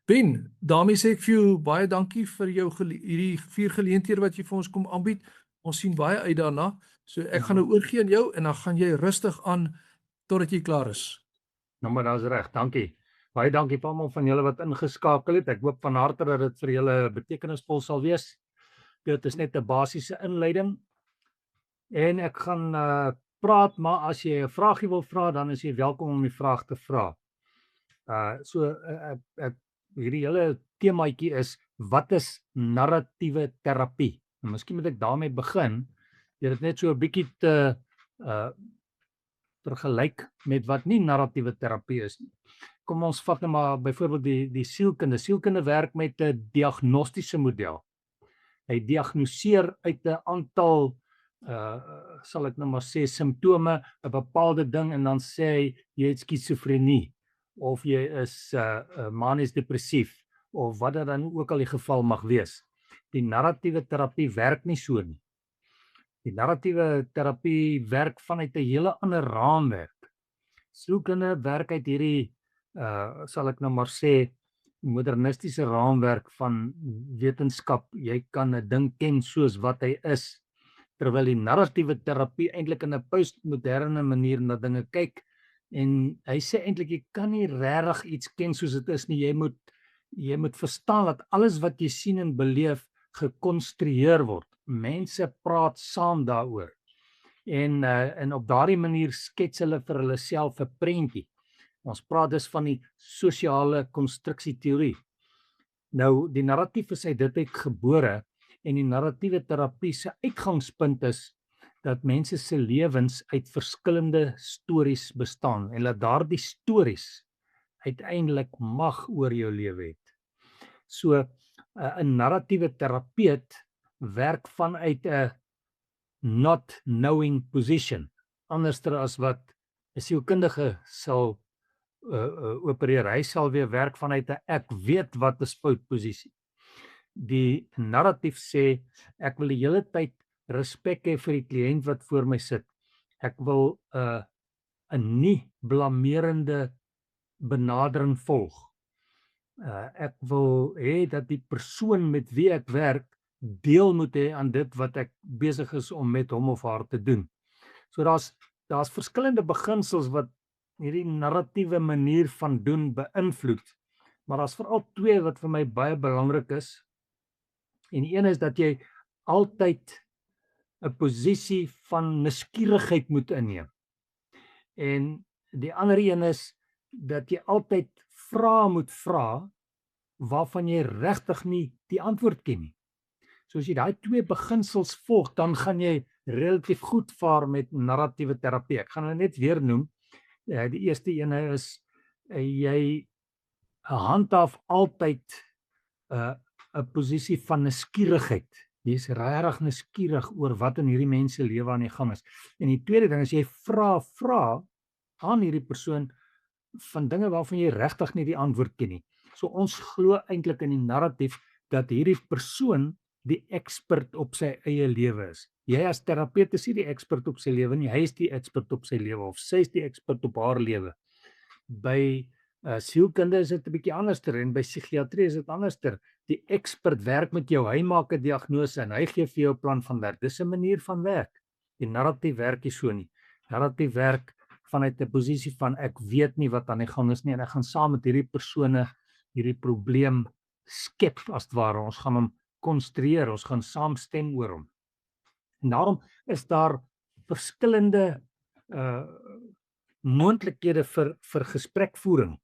Ben, daarmee sê ek vir jou baie dankie vir jou hierdie 4 geleenthede wat jy vir ons kom aanbied. Ons sien baie uit daarna. So ek gaan nou oorgee aan jou en dan gaan jy rustig aan totdat jy klaar is. Nou maar daar's reg, dankie. Baie dankie vir almal van julle wat ingeskakel het. Ek hoop van harte dat dit vir julle betekenisvol sal wees. Dit is net 'n basiese inleiding. En ek gaan praat, maar as jy 'n vragie wil vra, dan is jy welkom om die vraag te vra. Hierdie hele temaatjie is, wat is narratiewe terapie? En miskien moet ek daarmee begin, jy dit net so 'n bietjie te vergelyk met wat nie narratiewe terapie is nie. Kom ons vat nou maar byvoorbeeld die sielkunde. Sielkunde werk met 'n diagnostiese model. Hy diagnoseer uit 'n aantal sal ek nou maar sê simptome, 'n bepaalde ding, en dan sê hy jy het skizofrenie of jy is manies depressief of wat dit dan ook al die geval mag wees. Die narratiewe terapie werk nie so nie. Die narratiewe terapie werk vanuit 'n hele ander raamwerk. Sielkunde werk uit hierdie sal ek nou maar sê modernistiese raamwerk van wetenskap. Jy kan 'n ding ken soos wat hy is, terwyl die narratiewe terapie eintlik in 'n postmoderne manier na dinge kyk, en hy sê eintlik jy kan nie regtig iets ken soos dit is nie. Jy moet verstaan dat alles wat jy sien en beleef gekonstrueer word. Mense praat saam daaroor. En op daardie manier skets hulle vir hulle self 'n prentjie. Ons praat dus van die sosiale konstruksieteorie. Nou, die narratief is uit dit uit gebore, en die narratiewe terapie se uitgangspunt is dat mense se lewens uit verskillende stories bestaan en dat daardie stories uiteindelik mag oor jou lewe het. So 'n narratiewe terapeut werk vanuit 'n not knowing position, anderster as wat 'n sielkundige sal opereer. Hy sal weer werk vanuit 'n ek weet wat is fout posisie. Die narratief sê ek wil die hele tyd respek hê vir die kliënt wat voor my sit. Ek wil 'n nie blamerende benadering volg. Ek wil hê dat die persoon met wie ek werk deel moet hê aan dit wat ek besig is om met hom of haar te doen. So daar's verskillende beginsels wat hierdie narratiewe manier van doen beïnvloed, maar daar's veral twee wat vir my baie belangrik is. En die een is dat jy altyd 'n posisie van nuuskierigheid moet inneem. En die ander een is dat jy altyd vrae moet vra waarvan jy regtig nie die antwoord ken nie. So as jy daai twee beginsels volg, dan gaan jy relatief goed vaar met narratiewe terapie. Ek gaan dit net weer noem. Die eerste ene is jy handhaaf altyd 'n posisie van nuuskierigheid. Jy is regtig nuuskierig oor wat in hierdie mense lewe aan die gang is. En die tweede ding is jy vra aan hierdie persoon van dinge waarvan jy regtig nie die antwoord ken nie. So ons glo eintlik in die narratief dat hierdie persoon die ekspert op sy eie lewe is. Jy as terapeut is nie die ekspert op sy lewe nie, hy is die ekspert op sy lewe, of sy is die ekspert op haar lewe. By sielkunde is dit 'n bietjie anderster, en by psigiatrie is dit anderster. Die ekspert werk met jou, hy maak 'n diagnose en hy gee vir jou 'n plan van werk. Dis 'n manier van werk. Die narratief werk nie so nie. Narratief werk vanuit 'n posisie van ek weet nie wat aan die gang is nie, en ek gaan saam met hierdie persone hierdie probleem skep as ware. Ons gaan hom konstrueer, ons gaan saamstem oor hom. En daarom is daar verskillende moontlikhede vir gesprekvoering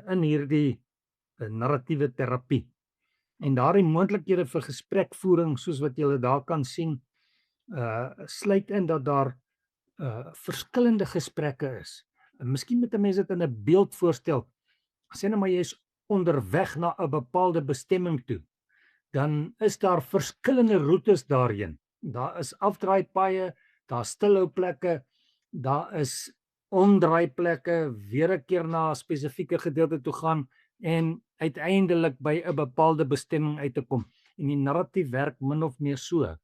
in hierdie narratiewe terapie. En daardie moontlikhede vir gesprekvoering, soos wat julle daar kan sien, sluit in dat daar verskillende gesprekke is. En miskien moet 'n mens dit in 'n beeld voorstel. Sê nou maar jy is onderweg na 'n bepaalde bestemming toe, dan is daar verskillende roetes daarheen. Daar is afdraaipaaie, daar stilhouplekke, daar is omdraaiplekke, weer 'n keer na 'n spesifieke gedeelte toe gaan en uiteindelik by 'n bepaalde bestemming uit te kom. En die narratief werk min of meer so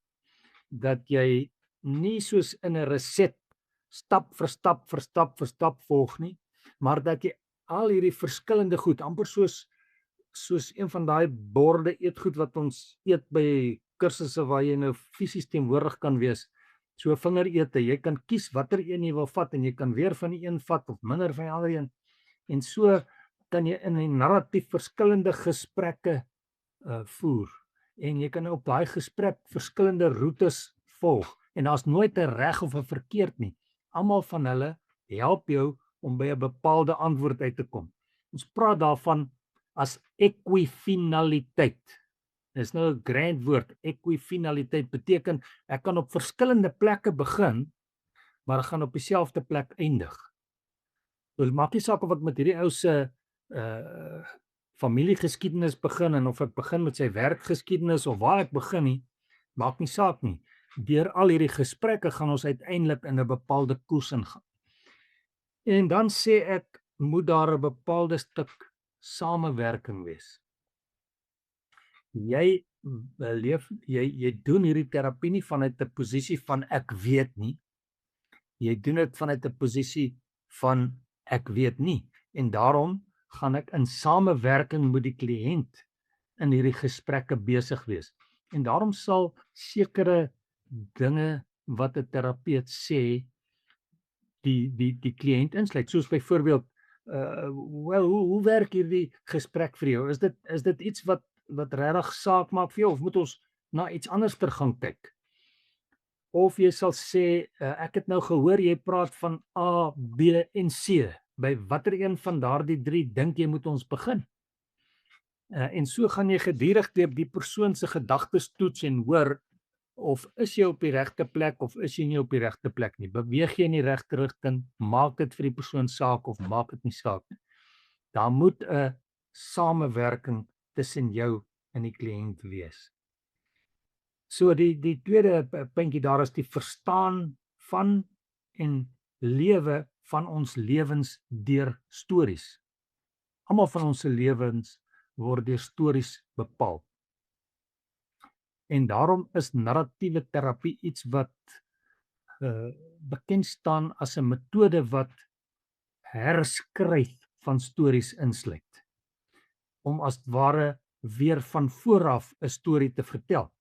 dat jy nie soos in 'n reset stap vir stap volg nie, maar dat jy al hierdie verskillende goed, amper soos soos een van daai borde eetgoed wat ons eet by kursusse waar jy nou fisies teenwoordig kan wees. So vingerete, jy kan kies watter een jy wil vat en jy kan weer van die een vat of minder van die ander een. En so kan jy in 'n narratief verskillende gesprekke voer. En jy kan op daai gesprek verskillende roetes volg. En daar's nooit 'n reg of 'n verkeerd nie. Almal van hulle help jou om by 'n bepaalde antwoord uit te kom. Ons praat daarvan as equifinaliteit. Dis nou 'n grand woord. Equifinaliteit beteken ek kan op verskillende plekke begin, maar ek gaan op dieselfde plek eindig. So maak nie saak of ek met hierdie ou se familiegeskiedenis begin en of ek begin met sy werkgeskiedenis of waar ek begin nie, maak nie saak nie. Deur al hierdie gesprekke gaan ons uiteindelik in 'n bepaalde koers ingaan. En dan sê ek, moet daar 'n bepaalde stuk samewerking wees. Jy doen hierdie terapie nie vanuit 'n posisie van ek weet nie. Jy doen dit vanuit 'n posisie van ek weet nie. En daarom gaan ek in samewerking met die kliënt in hierdie gesprekke besig wees. En daarom sal sekere dinge wat 'n terapeut sê die kliënt insluit, soos byvoorbeeld hoe werk hierdie gesprek vir jou? Is dit iets wat regtig saak maak vir jou of moet ons na iets anders ter gaan kyk? Of jy sal sê ek het nou gehoor jy praat van A, B en C. By watter een van daardie 3 dink jy moet ons begin? En so gaan jy gedurig deur die persoon se gedagtes toets en hoor of is jy op die regte plek of is jy nie op die regte plek nie. Beweeg jy in die regte rigting? Maak dit vir die persoon saak of maak dit nie saak nie? Daar moet 'n samewerking tussen jou en die kliënt wees. So die tweede puntjie daar is die verstaan van en lewe van ons lewens deur stories. Almal van ons se lewens word deur stories bepaal. En daarom is narratiewe terapie iets wat bekend staan as 'n metode wat herskryf van stories insluit. Om as ware weer van vooraf 'n storie te vertel.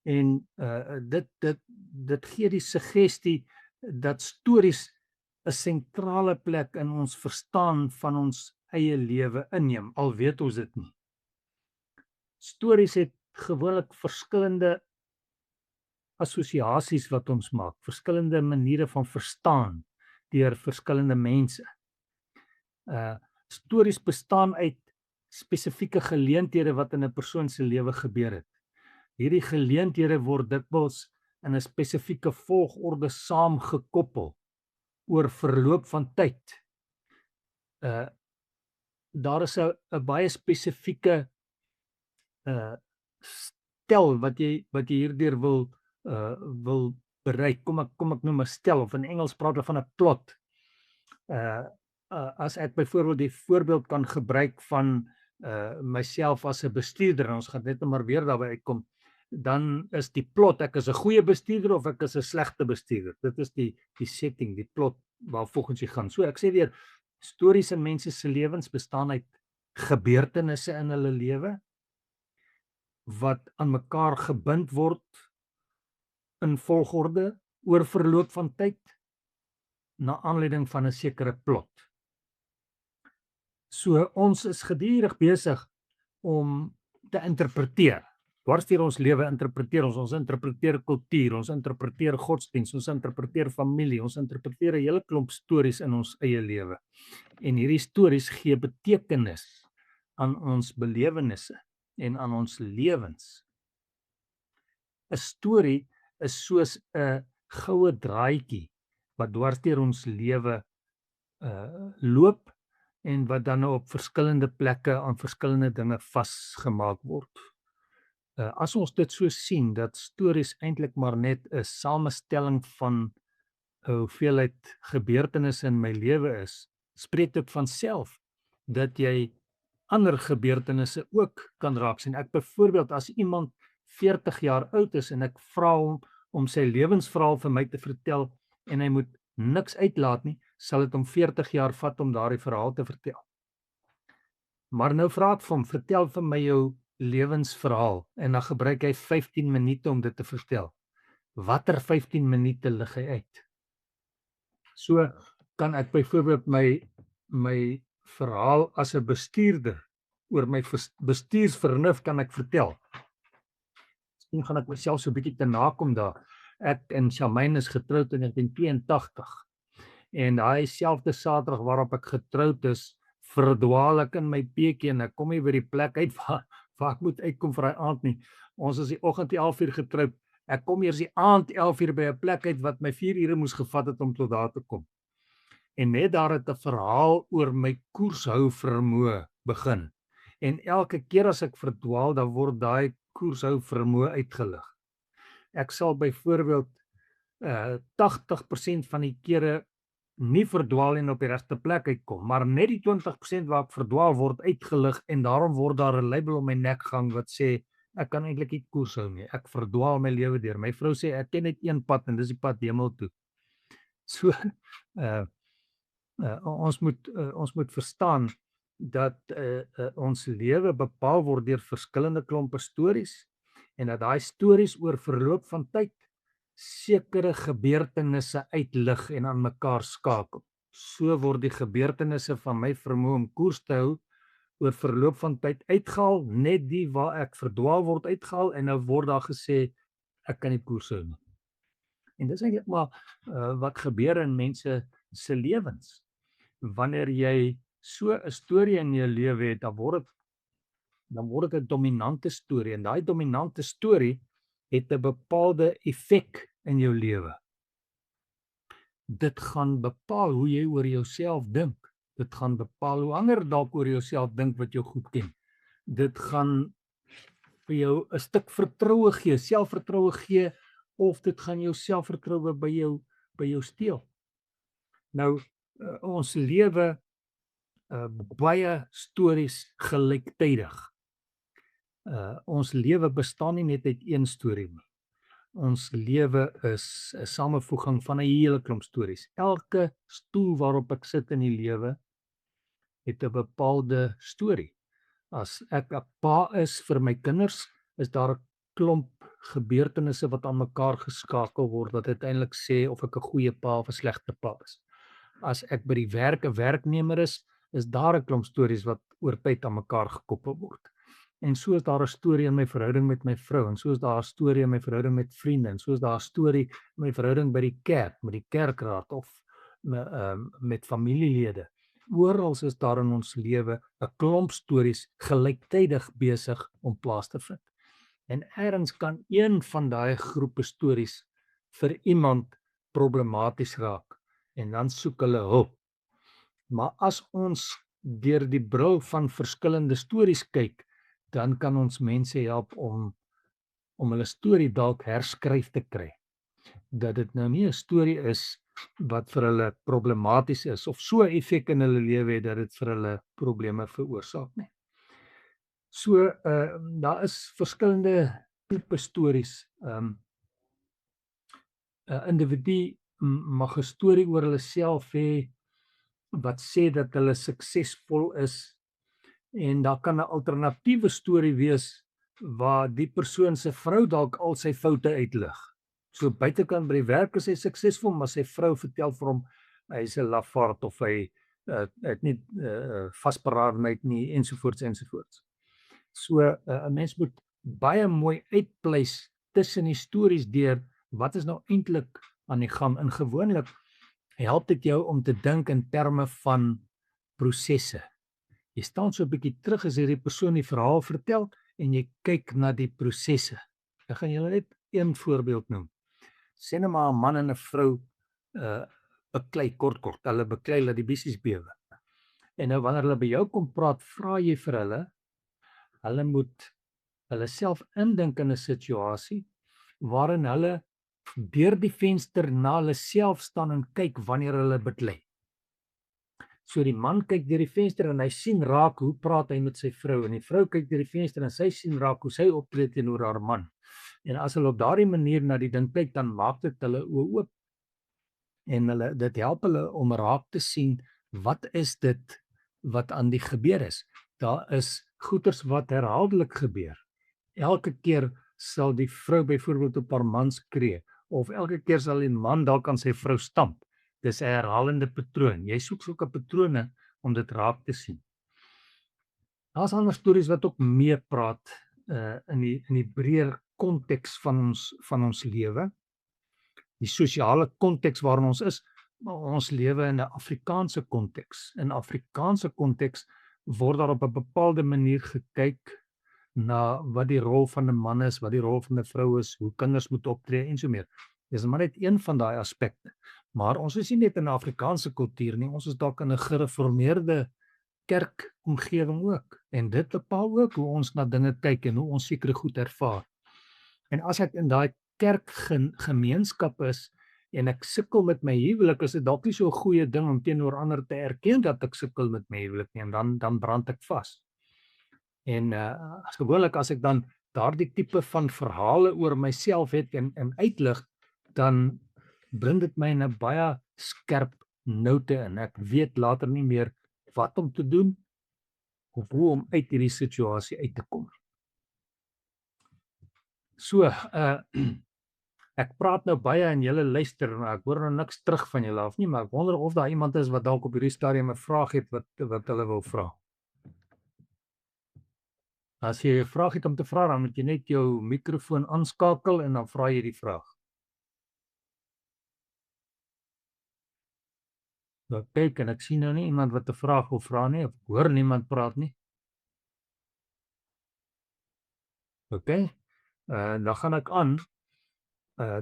En dit gee die suggestie dat stories 'n sentrale plek in ons verstaan van ons eie lewe inneem, al weet ons dit nie. Stories het gewoonlik verskillende assosiasies wat ons maak, verskillende maniere van verstaan deur verskillende mense. Stories bestaan uit spesifieke geleenthede wat in 'n persoon se lewe gebeur het. Hierdie geleenthede word dikwels in 'n spesifieke volgorde saamgekoppel oor verloop van tyd. Daar is 'n baie spesifieke stel wat jy hierdeur wil bereik. Kom ek noem 'n stel, of in Engels praat hulle van 'n plot. As ek byvoorbeeld die voorbeeld kan gebruik van myself as 'n bestuurder, en ons gaan net maar weer daarby uitkom, dan is die plot, ek is 'n goeie bestuurder of ek is 'n slegte bestuurder. Dit is die setting, die plot waar volgens jy gaan. So ek sê weer, stories in mense se lewens bestaan uit gebeurtenisse in hulle lewe wat aan mekaar gebind word in volgorde oor verloop van tyd na aanleiding van 'n sekere plot. So ons is gedurig besig om te interpreteer. Dwarsteer ons lewe interpreteer ons interpreteer kultuur, ons interpreteer godsdienst, ons interpreteer familie, ons interpreteer 'n hele klomp stories in ons eie lewe. En hierdie stories gee betekenis aan ons belewennisse en aan ons lewens. 'n Storie is soos 'n goue draadjie wat dwarsteer ons lewe loop en wat dan nou op verskillende plekke aan verskillende dinge vasgemaak word. As ons dit so sien, dat stories eintlik maar net 'n samestelling van 'n hoeveelheid gebeurtenisse in my lewe is, spreek dit van self dat jy ander gebeurtenisse ook kan raak sien. Ek byvoorbeeld, as iemand 40 jaar oud is en ek vra hom om sy lewensverhaal vir my te vertel en hy moet niks uitlaat nie, sal dit hom 40 jaar vat om daardie verhaal te vertel. Maar nou vra ek vir hom, vertel vir my jou lewensverhaal en dan gebruik hy 15 minute om dit te vertel. Watter 15 minute lig hy uit? So kan ek byvoorbeeld my verhaal as 'n bestuurder oor my bestuursvernuf kan ek vertel. Miskien gaan ek myself so 'n bietjie te nakom daar. Ek en Shamaine is getroud in 1982 en daai selfde Saterdag waarop ek getroud is, verdwaal ek in my peetjie en ek kom nie by die plek uit waar ek moet uitkom vir daai aand nie. Ons is die oggend 11:00 getroud. Ek kom eers die aand 11:00 by 'n plek uit wat my 4 ure moes gevat het om tot daar te kom. En net daar het 'n verhaal oor my koershou vermoë begin. En elke keer as ek verdwaal, dan word daai koershou vermoë uitgelig. Ek sal byvoorbeeld 80% van die kere nie verdwaal en op die regte plek uitkom, maar net die 20% waar ek verdwaal word uitgelig en daarom word daar 'n label om my nek gehang wat sê ek kan eintlik nie koers hou nie. Ek verdwaal my lewe deur. My vrou sê ek ken net een pad en dis die pad hemel toe. So ons moet verstaan dat ons lewe bepaal word deur verskillende klompe stories en dat daai stories oor verloop van tyd sekere gebeurtenisse uitlig en aan mekaar skakel. So word die gebeurtenisse van my vermoë om koers te hou oor verloop van tyd uitgehaal, net die waar ek verdwaal word uitgehaal en nou word daar gesê ek kan nie koers hou nie. En dis eintlik maar wat gebeur in mense se lewens. Wanneer jy so 'n storie in jou lewe het, dan word dit 'n dominante storie en daai dominante storie het 'n bepaalde effek in jou lewe. Dit gaan bepaal hoe jy oor jouself dink. Dit gaan bepaal hoe ander dalk oor jouself dink wat jou goed ken. Dit gaan vir jou 'n stuk vertroue gee, selfvertroue gee of dit gaan jou selfvertroue by jou steel. Nou ons lewe baie stories gelyktydig. Ons lewe bestaan nie net uit een storie nie. Ons lewe is 'n samevoeging van 'n hele klomp stories. Elke stoel waarop ek sit in die lewe het 'n bepaalde storie. As ek 'n pa is vir my kinders, is daar 'n klomp gebeurtenisse wat aan mekaar geskakel word wat uiteindelik sê of ek 'n goeie pa of 'n slegte pa is. As ek by die werk 'n werknemer is daar 'n klomp stories wat oor tyd aan mekaar gekoppel word. En so is daar 'n storie in my verhouding met my vrou en so is daar 'n storie in my verhouding met vriende en so is daar 'n storie in my verhouding by die kerk, met die kerkraad of met familielede. Oral is daar in ons lewe 'n klomp stories gelyktydig besig om plaas te vind. En ergens kan een van daai groepe stories vir iemand problematies raak en dan soek hulle hulp. Maar as ons deur die bril van verskillende stories kyk, dan kan ons mense help om hulle storie dalk herskryf te kry. Dat dit nou nie 'n storie is wat vir hulle problematies is of so 'n effek in hulle lewe het dat dit vir hulle probleme veroorsaak nie. So daar is verskillende tipe stories. 'n Individu mag 'n storie oor hulle self hê wat sê dat hulle suksesvol is en daar kan 'n alternatiewe storie wees waar die persoon se vrou dalk al sy foute uitlig. So buitekant by die werk is hy suksesvol, maar sy vrou vertel vir hom hy's 'n lafaard of hy het nie vasberadenheid nie ensovoorts. So 'n mens moet baie mooi uitpleis tussen die stories deur wat is nou eintlik aan die gang. En gewoonlik help dit jou om te dink in terme van prosesse. Jy staan so 'n bietjie terug as hierdie persoon die verhaal vertel en jy kyk na die prosesse. Ek gaan julle net een voorbeeld noem. Sê net maar 'n man en 'n vrou beklei kort. Hulle beklei dat die besies bewe. En nou wanneer hulle by jou kom praat, vra jy vir hulle moet hulle self indink in 'n situasie waarin hulle deur die venster na hulle self staan en kyk wanneer hulle beklei. So die man kyk deur die venster en hy sien raak hoe praat hy met sy vrou en die vrou kyk deur die venster en sy sien raak hoe sy optree teenoor haar man. En as hulle op daardie manier na die ding kyk, dan maak dit hulle oë oop. En dit help hulle om raak te sien wat is dit wat aan die gebeur is. daar is goeters wat herhaaldelik gebeur. Elke keer sal die vrou byvoorbeeld op haar man skree of elke keer sal die man dalk aan sy vrou stamp. Dis 'n herhalende patroon. Jy soek sulke patrone om dit raak te sien. Daar's ander stories wat ook meepraat in die breër konteks van ons lewe. Die sosiale konteks waarin ons is, maar ons lewe in 'n Afrikaanse konteks. In Afrikaanse konteks word daar op 'n bepaalde manier gekyk na wat die rol van 'n man is, wat die rol van 'n vrou is, hoe kinders moet optree en so meer. Dis maar net een van daai aspekte. Maar ons is nie net in 'n Afrikaanse kultuur nie, ons is dalk in 'n gereformeerde kerkomgewing ook. En dit bepaal ook hoe ons na dinge kyk en hoe ons sekere goed ervaar. En as ek in daai kerkgemeenskap is en ek sukkel met my huwelik, is dit dalk nie so 'n goeie ding om teenoor ander te erken dat ek sukkel met my huwelik nie, en dan brand ek vas. En gewoonlik as ek dan daardie tipe van verhale oor myself het en uitlig, dan bring dit my in 'n baie skerp noute en ek weet later nie meer wat om te doen of hoe om uit hierdie situasie uit te kom. So, ek praat nou baie en julle luister, maar ek hoor nou niks terug van julle af nie, maar ek wonder of daar iemand is wat dalk op hierdie stadium 'n vraag het wat hulle wil vra. As jy 'n vraag het om te vra, dan moet jy net jou mikrofoon aanskakel en dan vra jy die vraag. Nou kyk, en ek sien nou nie iemand wat 'n vraag wil vra nie, of ek hoor niemand praat nie. OK, dan gaan ek aan.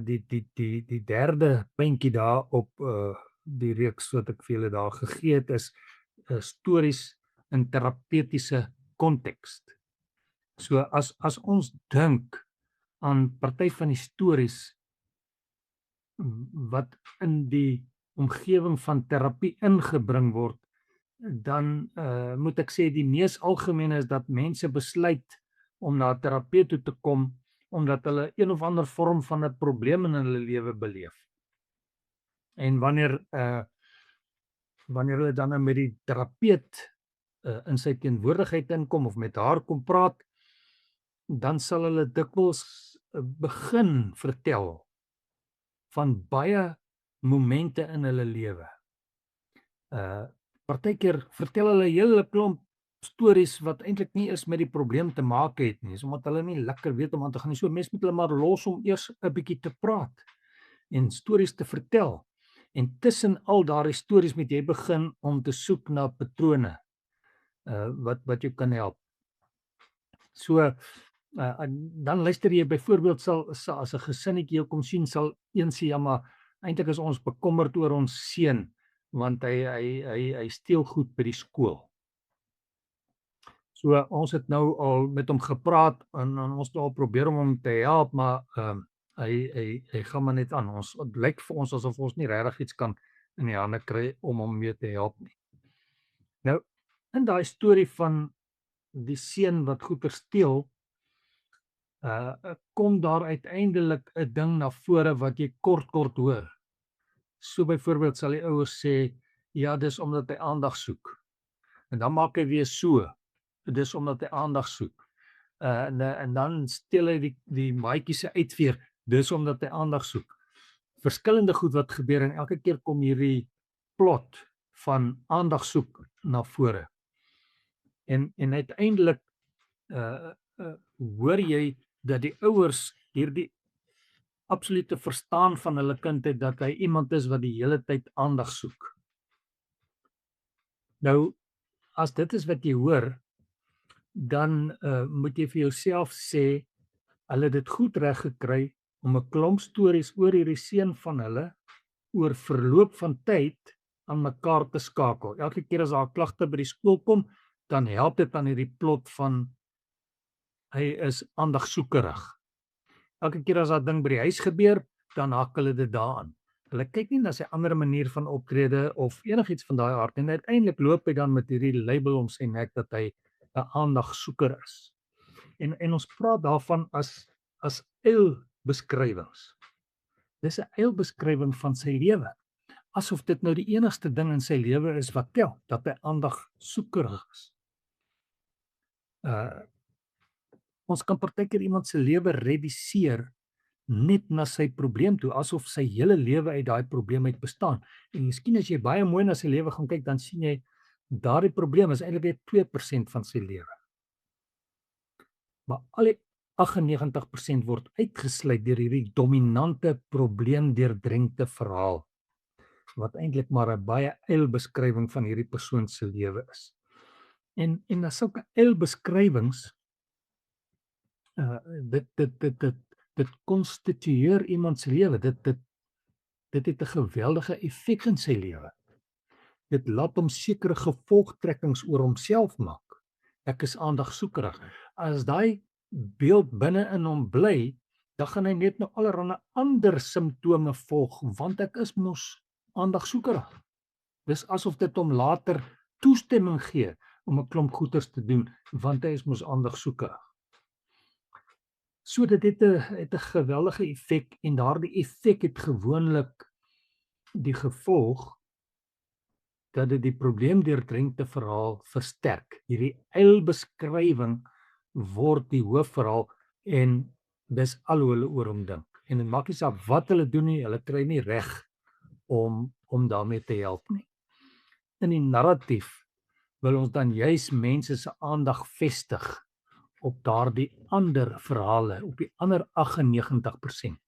Die derde puntjie daar op die reeks wat ek vir julle daar gegee het is stories in terapeutiese konteks. So as ons dink aan party van die stories wat in die omgewing van terapie ingebring word, dan moet ek sê die mees algemene is dat mense besluit om na 'n terapeut toe te kom omdat hulle een of ander vorm van 'n probleem in hulle lewe beleef. En wanneer hulle dan met die terapeut in sy teenwoordigheid inkom of met haar kom praat, dan sal hulle dikwels begin vertel van baie momente in hulle lewe. Partykeer vertel hulle 'n hele klomp stories wat eintlik nie eens met die probleem te maak het nie, omdat hulle nie lekker weet om aan te gaan nie. So mense moet hulle maar los om eers 'n bietjie te praat en stories te vertel. En tussen al daardie stories moet jy begin om te soek na patrone wat jou kan help. So dan luister jy byvoorbeeld sal as 'n gesinnetjie jou kom sien, sal een sê ja, maar eintlik is ons bekommerd oor ons seun want hy steel goed by die skool. So ons het nou al met hom gepraat en ons het al probeer om hom te help, maar hy gaan maar net aan. Het lyk vir ons asof ons nie regtig iets kan in die hande kry om hom mee te help nie. Nou, in daai storie van die seun wat goeie steel, kom daar uiteindelik 'n ding na vore wat jy kort hoor. So byvoorbeeld sal die ouers sê, ja, dis omdat hy aandag soek. En dan maak hy weer so. Dis omdat hy aandag soek. En dan steel hy die maatjie se uitveer, dis omdat hy aandag soek. Verskillende goed wat gebeur en elke keer kom hierdie plot van aandag soek na vore. En uiteindelik hoor jy dat die ouers hierdie absolute verstaan van hulle kind het dat hy iemand is wat die hele tyd aandag soek. Nou, as dit is wat jy hoor, dan moet jy vir jouself sê, hulle het dit goed reg gekry om 'n klomp stories oor hierdie seun van hulle oor verloop van tyd aan mekaar te skakel. Elke keer as daar klagte by die skool kom, dan help dit aan hierdie plot van hy is aandagsoekerig. Elke keer as daar ding by die huis gebeur, dan hak hulle dit daaraan. Hulle kyk nie na sy ander manier van optrede of enigiets van daai aard en uiteindelik loop hy dan met hierdie label om sy nek dat hy 'n aandagsoeker is. En ons praat daarvan as eilbeskrywings. Dis 'n eilbeskrywing van sy lewe. Asof dit nou die enigste ding in sy lewe is wat tel, dat hy aandagsoekerig is. Ons kan partykeer iemand se lewe reduseer net na sy probleem toe, asof sy hele lewe uit daai probleem uit bestaan. En miskien as jy baie mooi na sy lewe gaan kyk, dan sien jy daardie probleem is eintlik net 2% van sy lewe. Maar al die 98% word uitgesluit deur hierdie dominante probleemdeurdrenkte verhaal, wat eintlik maar 'n baie eilbeskrywing van hierdie persoon se lewe is. En na sulke eilbeskrywings dit konstitueer iemand se lewe. Dit het 'n geweldige effek in sy lewe. Dit laat hom sekere gevolgtrekkings oor homself maak. Ek is aandagsoekerig. As daai beeld binne in hom bly, dan gaan hy net nou allerlei ander simptome volg, want ek is mos aandagsoekerig. Dis asof dit hom later toestemming gee om 'n klomp goeders te doen, want hy is mos aandagsoekerig. So dit het 'n geweldige effek, en daardie effek het gewoonlik die gevolg dat dit die probleemdeurdrenkte verhaal versterk. Hierdie eilbeskrywing word die hoofverhaal, en dis al hoe hulle oor hom dink. En dit maak nie saak wat hulle doen nie, hulle kry nie reg om daarmee te help nie. In die narratief wil ons dan juis mense se aandag vestig op daardie ander verhale, op die ander 98%.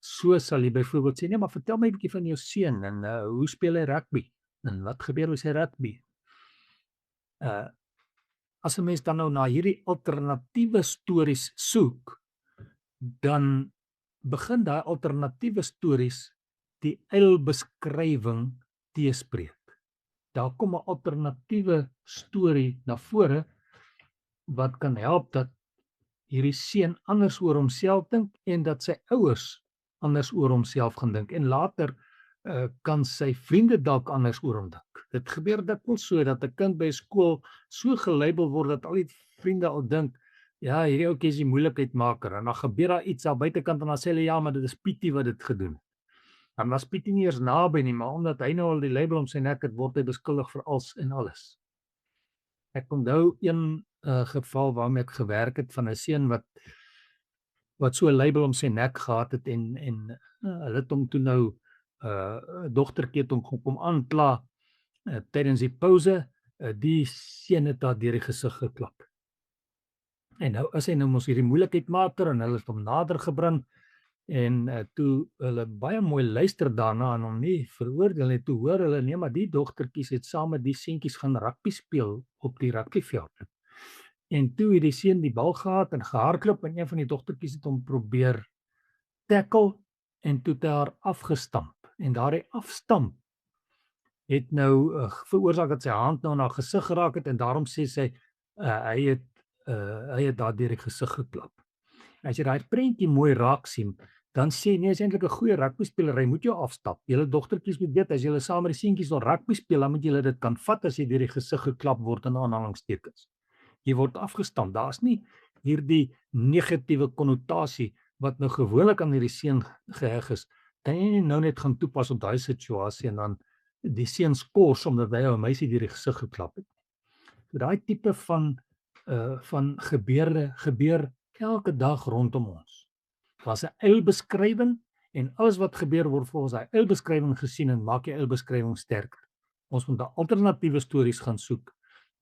So sal jy byvoorbeeld sê, nee, maar vertel my 'n bietjie van jou seun, en hoe speel hy rugby? En wat gebeur met sy rugby? As 'n mens dan nou na hierdie alternatiewe stories soek, dan begin daai alternatiewe stories die eilbeskrywing teespreek. Daar kom 'n alternatiewe storie na vore wat kan help dat hierdie seun anders oor homself dink, en dat sy ouers anders oor homself gaan dink, en later kan sy vriende dalk anders oor hom dink. Dit gebeur dikwels so dat 'n kind by skool so gelabel word dat al die vriende al dink, ja, hierdie ouetjie is die moeilikheidmaker, en dan gebeur daar iets daar buitekant, en dan sê hulle, ja, maar dit is Pietie wat dit gedoen het. Dan was Pietie nie eers naby nie, maar omdat hy nou al die label om sy nek het, word hy beskuldig vir alles en alles. Ek onthou een geval waarmee ek gewerk het, van 'n seun wat so 'n label om sy nek gehad het, en hulle het hom toe nou dogtertjie het hom kom aankla tydens die pouse, die seun het daar deur die gesig geklap. En nou is hy nou mos hierdie moeilikheidmaker, en hulle het hom nader gebring, en toe hulle baie mooi luister daarna en hom nie veroordeel nie, toe hoor hulle, nee, maar die dogtertjies het saam met die seentjies gaan rugby speel op die rugbyveld. En toe het die seun die bal gehad en gehardloop, en een van die dogtertjies het hom probeer tackle, en toe het hy haar afgestamp. En daardie afstamp het nou veroorsaak dat sy hand nou in haar gesig geraak het, en daarom sê sy, hy het daar deur die gesig geklap. As jy daai prentjie mooi raak sien, dan sê nee, is eintlik 'n goeie rugbyspeler, hy moet jou afstap. Julle dogtertjies moet weet, as julle saam met die seentjies wil rugby speel, dan moet julle dit kan vat as jy deur die gesig geklap word, in aanhalingstekens. Jy word afgestamp. Daar's nie hierdie negatiewe konnotasie wat nou gewoonlik aan hierdie seun geheg is. Kan jy nie nou net gaan toepas op daai situasie en dan die seun skors omdat hy 'n meisie deur die gesig geklap het. So daai tipe van gebeure gebeur elke dag rondom ons. Was 'n eilbeskrywing, en alles wat gebeur word volgens daai eilbeskrywing gesien, en maak die eilbeskrywing sterker. Ons moet daai alternatiewe stories gaan soek,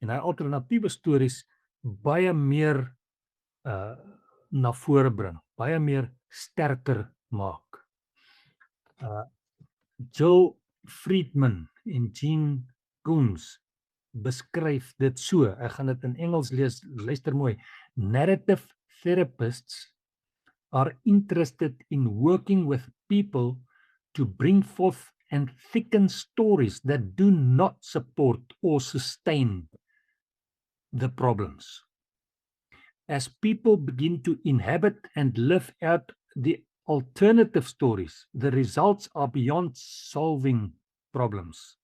en daai alternatiewe stories baie meer na vore bring, baie meer sterker maak. Joel Friedman en Gene Coons beskryf dit so, ek gaan dit in Engels lees, luister mooi. Narrative therapists are interested in working with people to bring forth and thicken stories that do not support or sustain the problems. As people begin to inhabit and live out the alternative stories, the results are beyond solving problems.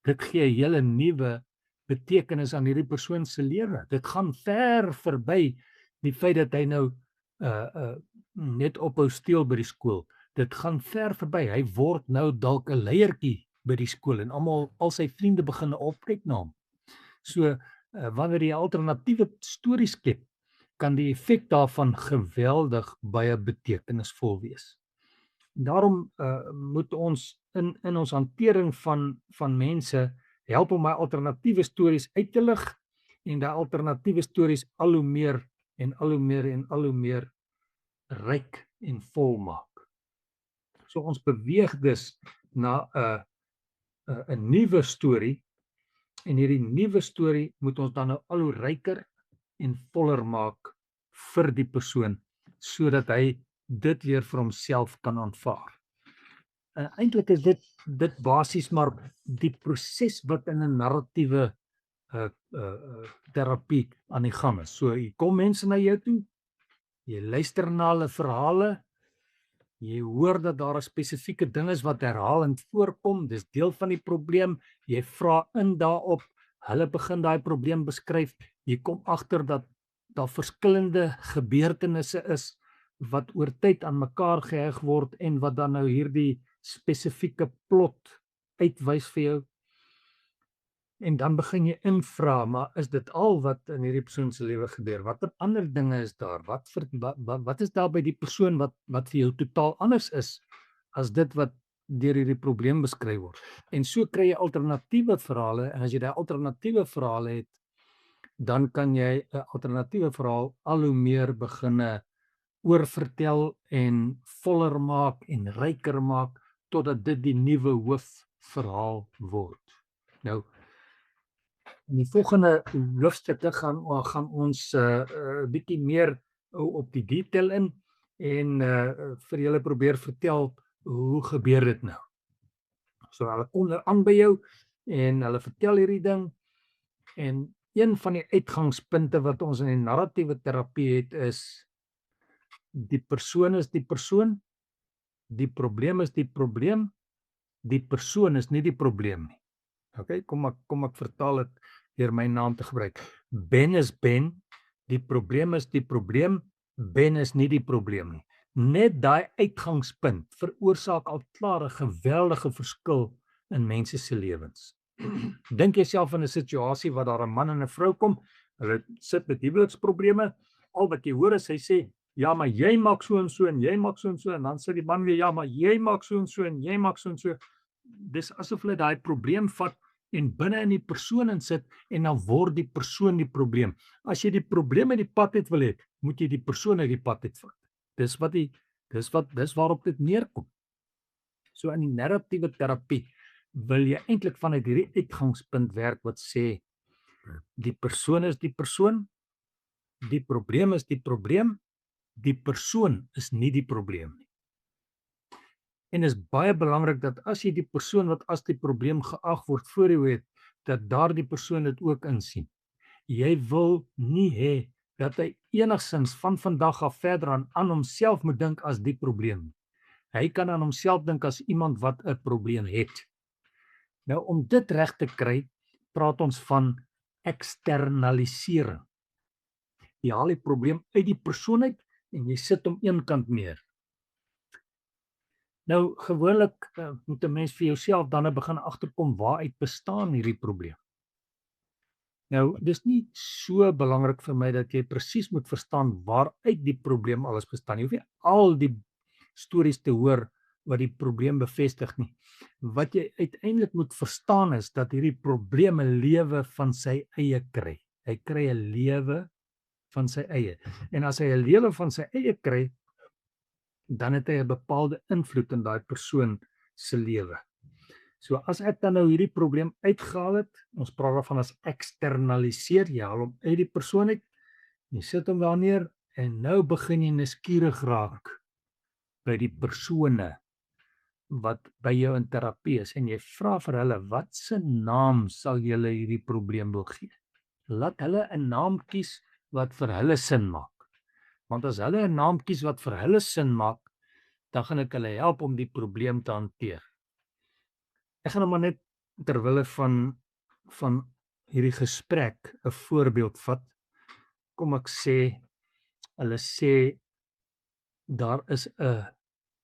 Dit gee 'n hele nuwe betekenis aan hierdie persoon se lewe. Dit gaan ver verby die feit dat hy nou net ophou steel by die skool. Dit gaan ver verby. Hy word nou dalk 'n leiertjie by die skool, en al sy vriende begin opkyk na hom. So wanneer jy alternatiewe stories skep, kan die effek daarvan geweldig baie betekenisvol wees. Daarom moet ons in ons hantering van mense help om my alternatiewe stories uit te lig en daai alternatiewe stories al hoe meer en al hoe meer en al hoe meer ryk en vol maak. So ons beweeg dus na 'n nuwe storie en hierdie nuwe storie moet ons dan nou al hoe ryker en voller maak vir die persoon sodat hy dit weer vir homself kan aanvaar. Eintlik is dit basies maar die proses wat in 'n narratiewe terapie aan die gang is. So hier kom mense na jou toe, jy luister na hulle verhale, jy hoor dat daar 'n spesifieke ding is wat herhalend voorkom, dis deel van die probleem, jy vra in daarop, hulle begin daai probleem beskryf, jy kom agter dat daar verskillende gebeurtenisse is wat oor tyd aan mekaar geheg word en wat dan nou hierdie spesifieke plot uitwys vir jou. En dan begin jy invra, maar is dit al wat in hierdie persoon se lewe gebeur? Watter ander dinge is daar? Wat is daar by die persoon wat vir jou totaal anders is as dit wat deur hierdie probleem beskryf word? En so kry jy alternatiewe verhale en as jy daai alternatiewe verhale het, dan kan jy 'n alternatiewe verhaal al hoe meer beginne oorvertel en voller maak en ryker maak totdat dit die nuwe hoofverhaal word. Nou in die volgende hoofstukke gaan ons bietjie meer op die detail in en vir julle probeer vertel hoe gebeur dit nou. So hulle kom aan by jou en hulle vertel hierdie ding en een van die uitgangspunte wat ons in die narratiewe terapie het is die persoon is die persoon, die probleem is die probleem, die persoon is nie die probleem nie. Okay, kom ek vertaal dit deur my naam te gebruik. Ben is Ben, die probleem is die probleem, Ben is nie die probleem nie. Net daai uitgangspunt veroorsaak al klaar 'n geweldige verskil in mense se lewens. Dink jouself in 'n situasie waar daar 'n man en 'n vrou kom, hulle sit met huweliksprobleme, al wat jy hoor is hy sê, ja, maar jy maak so en so en jy maak so en dan sê die man weer, ja, maar jy maak so en so en jy maak so en so. Dis asof hulle daai probleem vat en binne in die persoon insit en dan word die persoon die probleem. As jy die probleem uit die pad uit wil hê, moet jy die persoon uit die pad uitvat. Dis waarop dit neerkom. So in die narratiewe terapie wil jy eintlik vanuit hierdie uitgangspunt werk wat sê die persoon is die persoon, die probleem is die probleem, die persoon is nie die probleem nie. En is baie belangrik dat as jy die persoon wat as die probleem geag word voor jou het, dat daardie persoon dit ook insien. Jy wil nie hê dat hy enigsins van vandag af verder aan homself moet dink as die probleem. Hy kan aan homself dink as iemand wat 'n probleem het. Nou om dit reg te kry, praat ons van eksternalisering. Jy haal die probleem uit die persoon uit en jy sit hom een kant neer. Nou gewoonlik moet 'n mens vir jouself dan begin agterkom waaruit bestaan hierdie probleem. Nou dis nie so belangrik vir my dat jy presies moet verstaan waaruit die probleem alles bestaan. Jy hoef nie al die stories te hoor wat die probleem bevestig nie. Wat jy uiteindelik moet verstaan is dat hierdie probleem 'n lewe van sy eie kry. Hy kry 'n lewe van sy eie. En as hy 'n lewe van sy eie kry, dan het hy 'n bepaalde invloed in daai persoon se lewe. So as ek dan nou hierdie probleem uitgehaal het, ons praat daarvan as eksternaliseer, jy haal hom uit die persoon uit, jy sit hom daar neer en nou begin jy nuuskierig raak by die persone wat by jou in terapie is en jy vra vir hulle, wat se naam sal julle hierdie probleem wil gee? Laat hulle 'n naam kies wat vir hulle sin maak. Want as hulle 'n naam kies wat vir hulle sin maak, dan gaan ek hulle help om die probleem te hanteer. Ek gaan maar net terwille van hierdie gesprek 'n voorbeeld vat. Kom ek sê, hulle sê daar is 'n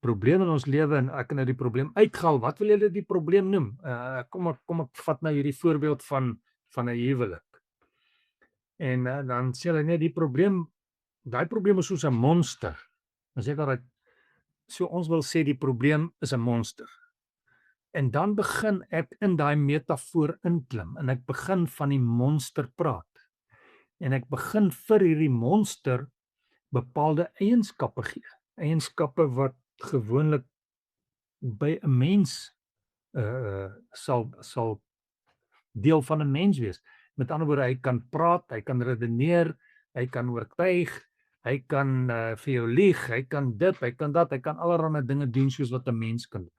probleem in ons lewe en ek kan nou die probleem uithaal. Wat wil julle die probleem noem? Kom ek vat nou hierdie voorbeeld van 'n huwelik. En dan sê hulle nee, daai probleem is soos 'n monster. Dan sê ek alraai, so ons wil sê die probleem is 'n monster. En dan begin ek in daai metafoor inklim en ek begin van die monster praat. En ek begin vir hierdie monster bepaalde eienskappe gee. Eienskappe wat gewoonlik by 'n mens sal deel van 'n mens wees. Met ander woorde, hy kan praat, hy kan redeneer, hy kan oortuig, hy kan vir jou lieg, hy kan dit, hy kan dat, hy kan allerlei dinge doen soos wat 'n mens kan doen.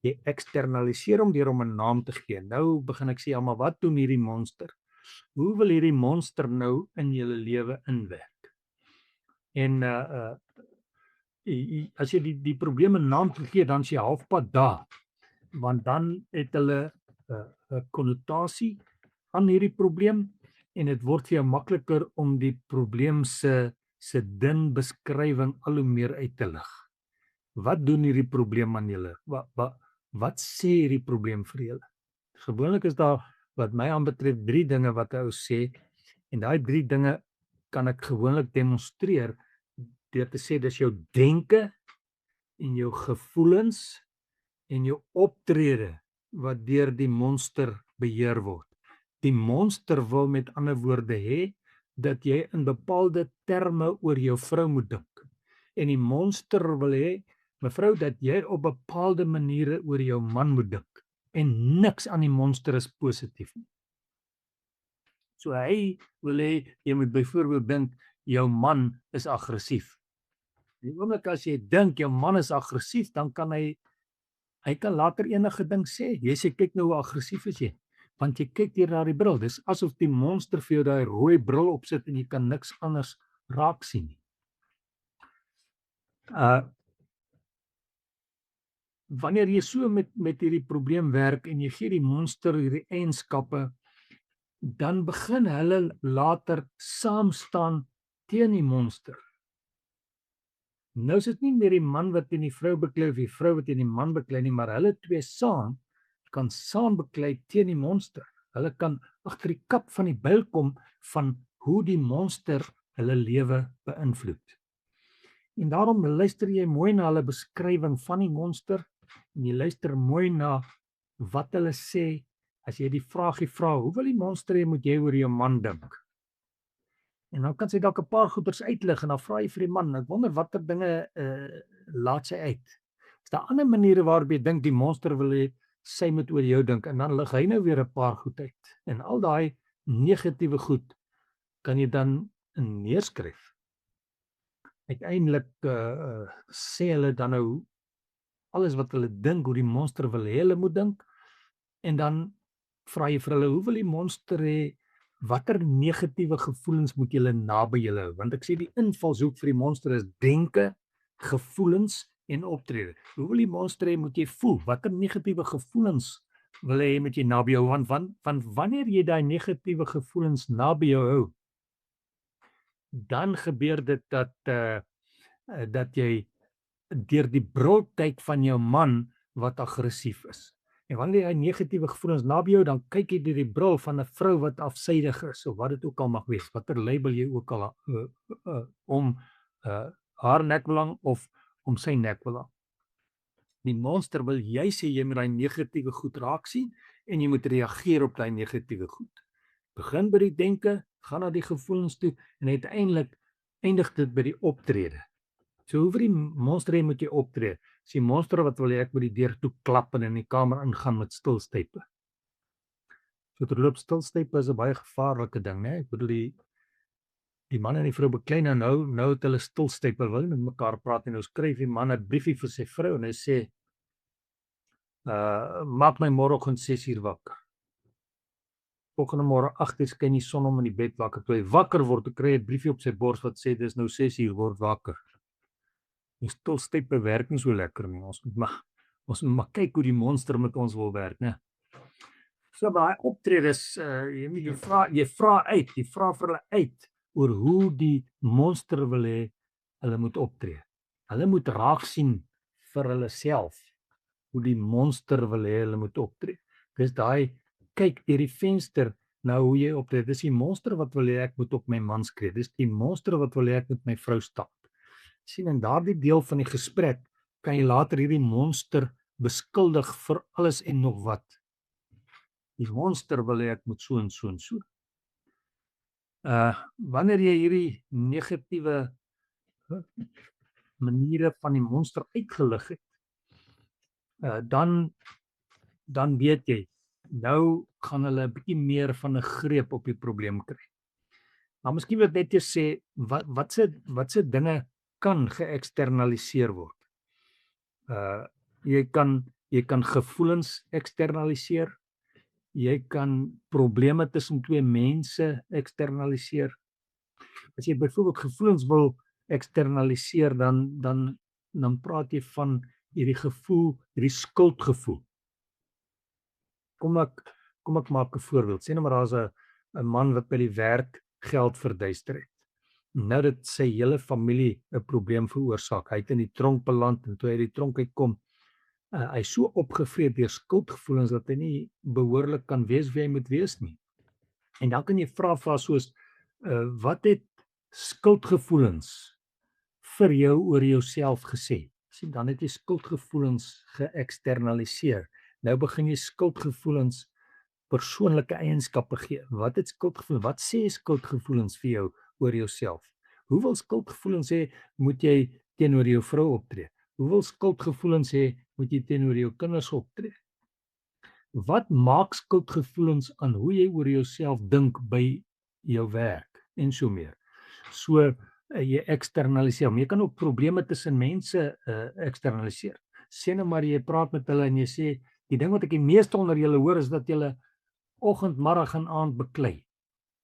Jy eksternaliseer hom deur hom 'n naam te gee. Nou begin ek sê, ja, maar wat doen hierdie monster? Hoe wil hierdie monster nou in julle lewe inwerk? En as jy die probleme 'n naam gee, dan is jy halfpad daar. Want dan het hulle 'n konnotasie aan hierdie probleem en dit word vir jou makliker om die probleem se dun beskrywing al hoe meer uit te lig. Wat doen hierdie probleem aan julle? Wat sê hierdie probleem vir julle? Gewoonlik is daar wat my aanbetref 3 dinge wat 'n ou sê en daai 3 dinge kan ek gewoonlik demonstreer deur te sê dis jou denke en jou gevoelens en jou optrede wat deur die monster beheer word. Die monster wil met ander woorde hê dat jy in bepaalde terme oor jou vrou moet dink. En die monster wil hê, mevrou, dat jy op bepaalde maniere oor jou man moet dink. En niks aan die monster is positief nie. So hy wil hê jy moet byvoorbeeld dink jou man is aggressief. Die oomblik as jy dink jou man is aggressief, dan kan hy kan later enige ding sê. Jy sê kyk nou hoe aggressief is jy. Want jy kyk deur daardie bril. Dis asof die monster vir jou daai rooi bril opsit en jy kan niks anders raak sien nie. Wanneer jy so met hierdie probleem werk en jy gee die monster hierdie eienskappe, dan begin hulle later saam staan teen die monster. Nou is dit nie meer die man wat teen die vrou beklei of die vrou wat teen die man beklei nie, maar hulle twee saam kan saam beklei teen die monster. Hulle kan agter die kap van die byl kom van hoe die monster hulle lewe beïnvloed. En daarom luister jy mooi na hulle beskrywing van die monster en jy luister mooi na wat hulle sê as jy die vraagie vra, hoe wil die monster hê moet jy oor jou man dink? En dan kan sy dalk 'n paar goeters uitlig en dan vra jy vir die man, ek wonder watter dinge laat sy uit. Is daar ander maniere waarop jy dink die monster wil hê sy moet oor jou dink en dan lig hy nou weer 'n paar goed uit. En al daai negatiewe goed kan jy dan neerskryf. Uiteindelik sê hulle dan nou alles wat hulle dink hoe die monster wil hê hulle moet dink en dan vra jy vir hulle, hoe wil die monster hê, watter negatiewe gevoelens moet julle naby julle hou? Want ek sê die invalshoek vir die monster is denke, gevoelens en optrede. Hoe wil die monster hê moet jy voel? Watter negatiewe gevoelens wil hy hê moet jy naby jou hou? Want wanneer jy daai negatiewe gevoelens naby jou hou, dan gebeur dit dat jy deur die bril kyk van jou man wat aggressief is. En wanneer jy negatiewe gevoelens naby jou, dan kyk jy deur die bril van 'n vrou wat afsydig is of wat dit ook al mag wees, watter label jy ook al om haar nekbelang of om sy nekbelang. Die monster wil jy sê jy moet daai negatiewe goed raak sien en jy moet reageer op daai negatiewe goed. Begin by die denke, gaan na die gevoelens toe en uiteindelik eindig dit by die optrede. So hoe vir die monster hê moet jy optree? As die monster wat wil hê ek moet die deur toe klap en in die kamer ingaan met stilstype. So terloop stilstype is 'n baie gevaarlike ding, né? Ek bedoel die man en die vrou beklei nou het hulle stilstype, wil met mekaar praat en nou skryf die man 'n briefie vir sy vrou en hy sê maak my môreoggend 6:00 wakker. Volgende môre 8:00 skyn die son om in die bed wakker. Toe hy wakker word, toe kry hy 'n briefie op sy bors wat sê dis nou 6:00 word wakker. Die stilstype werk nie so lekker nie. Ons moet maar kyk hoe die monster met ons wil werk, né? So baie optredes, jy vra vir hulle uit oor hoe die monster wil hê hulle moet optree. Hulle moet raak sien vir hulle self hoe die monster wil hê hulle moet optree. Dis daai kyk deur die venster nou hoe jy optree. Dis die monster wat wil hê ek moet op my man skree. Dis die monster wat wil hê ek moet my vrou stap. Sien, in daardie deel van die gesprek kan jy later hierdie monster beskuldig vir alles en nog wat. Die monster wil hê ek moet so en so en so. Wanneer jy hierdie negatiewe maniere van die monster uitgelig het, dan weet jy, nou gaan hulle 'n bietjie meer van 'n greep op die probleem kry. Maar miskien wil ek net eers sê wat se dinge kan geëksternaliseer word. Jy kan gevoelens eksternaliseer. Jy kan probleme tussen twee mense eksternaliseer. As jy byvoorbeeld gevoelens wil eksternaliseer, dan praat jy van hierdie gevoel, hierdie skuldgevoel. Kom ek maak 'n voorbeeld. Sê nou maar daar's 'n man wat by die werk geld verduister het. Nou dat sy hele familie 'n probleem veroorsaak. Hy het in die tronk beland en toe hy uit die tronk uitkom, hy so opgevreet deur skuldgevoelens dat hy nie behoorlik kan wees wie hy moet wees nie. En dan kan jy vra soos wat het skuldgevoelens vir jou oor jouself gesê? Sien, dan het jy skuldgevoelens geëksternaliseer. Nou begin jy skuldgevoelens persoonlike eienskappe gee. Wat het skuldgevoelens? Wat sê skuldgevoelens vir jou oor jouself? Hoe wil skuldgevoelens sê moet jy teenoor jou vrou optree? Hoe wil skuldgevoelens sê moet jy teenoor jou kinders optree? Wat maak skuldgevoelens aan hoe jy oor jouself dink by jou werk en so meer? So jy eksternaliseer. Jy kan ook probleme tussen mense eksternaliseer. Sê nou maar jy praat met hulle en jy sê die ding wat ek die meeste onder julle hoor is dat julle oggend, middag en aand beklei.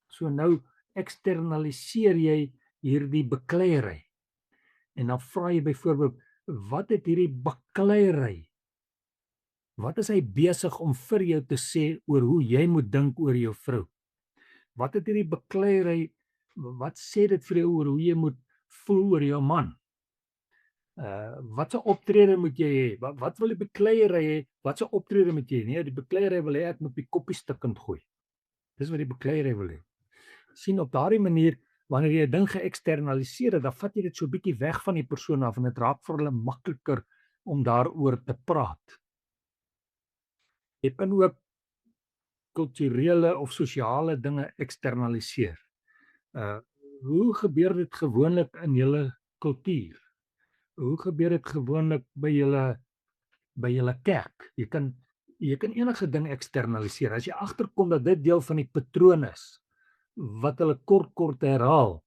So nou eksternaliseer jy hierdie bekleierery. En dan vra jy byvoorbeeld, wat het hierdie bekleierery? Wat is hy besig om vir jou te sê oor hoe jy moet dink oor jou vrou? Wat het hierdie bekleierery, wat sê dit vir jou oor hoe jy moet voel oor jou man? Wat 'n optrede moet jy hê? Wat wil die bekleierery hê? Wat 'n optrede moet jy hê? Nee, die bekleierery wil hê ek moet die koppie stukkend gooi. Dis wat die bekleierery wil hê. Sien, op daardie manier, wanneer jy 'n ding geëksternaliseer het, dan vat jy dit so 'n bietjie weg van die persoon af en dit raak vir hulle makliker om daaroor te praat. Jy kan ook kulturele of sosiale dinge eksternaliseer. Hoe gebeur dit gewoonlik in julle kultuur? Hoe gebeur dit gewoonlik by julle kerk? Jy kan enige ding eksternaliseer. As jy agterkom dat dit deel van die patroon is wat hulle kort herhaal.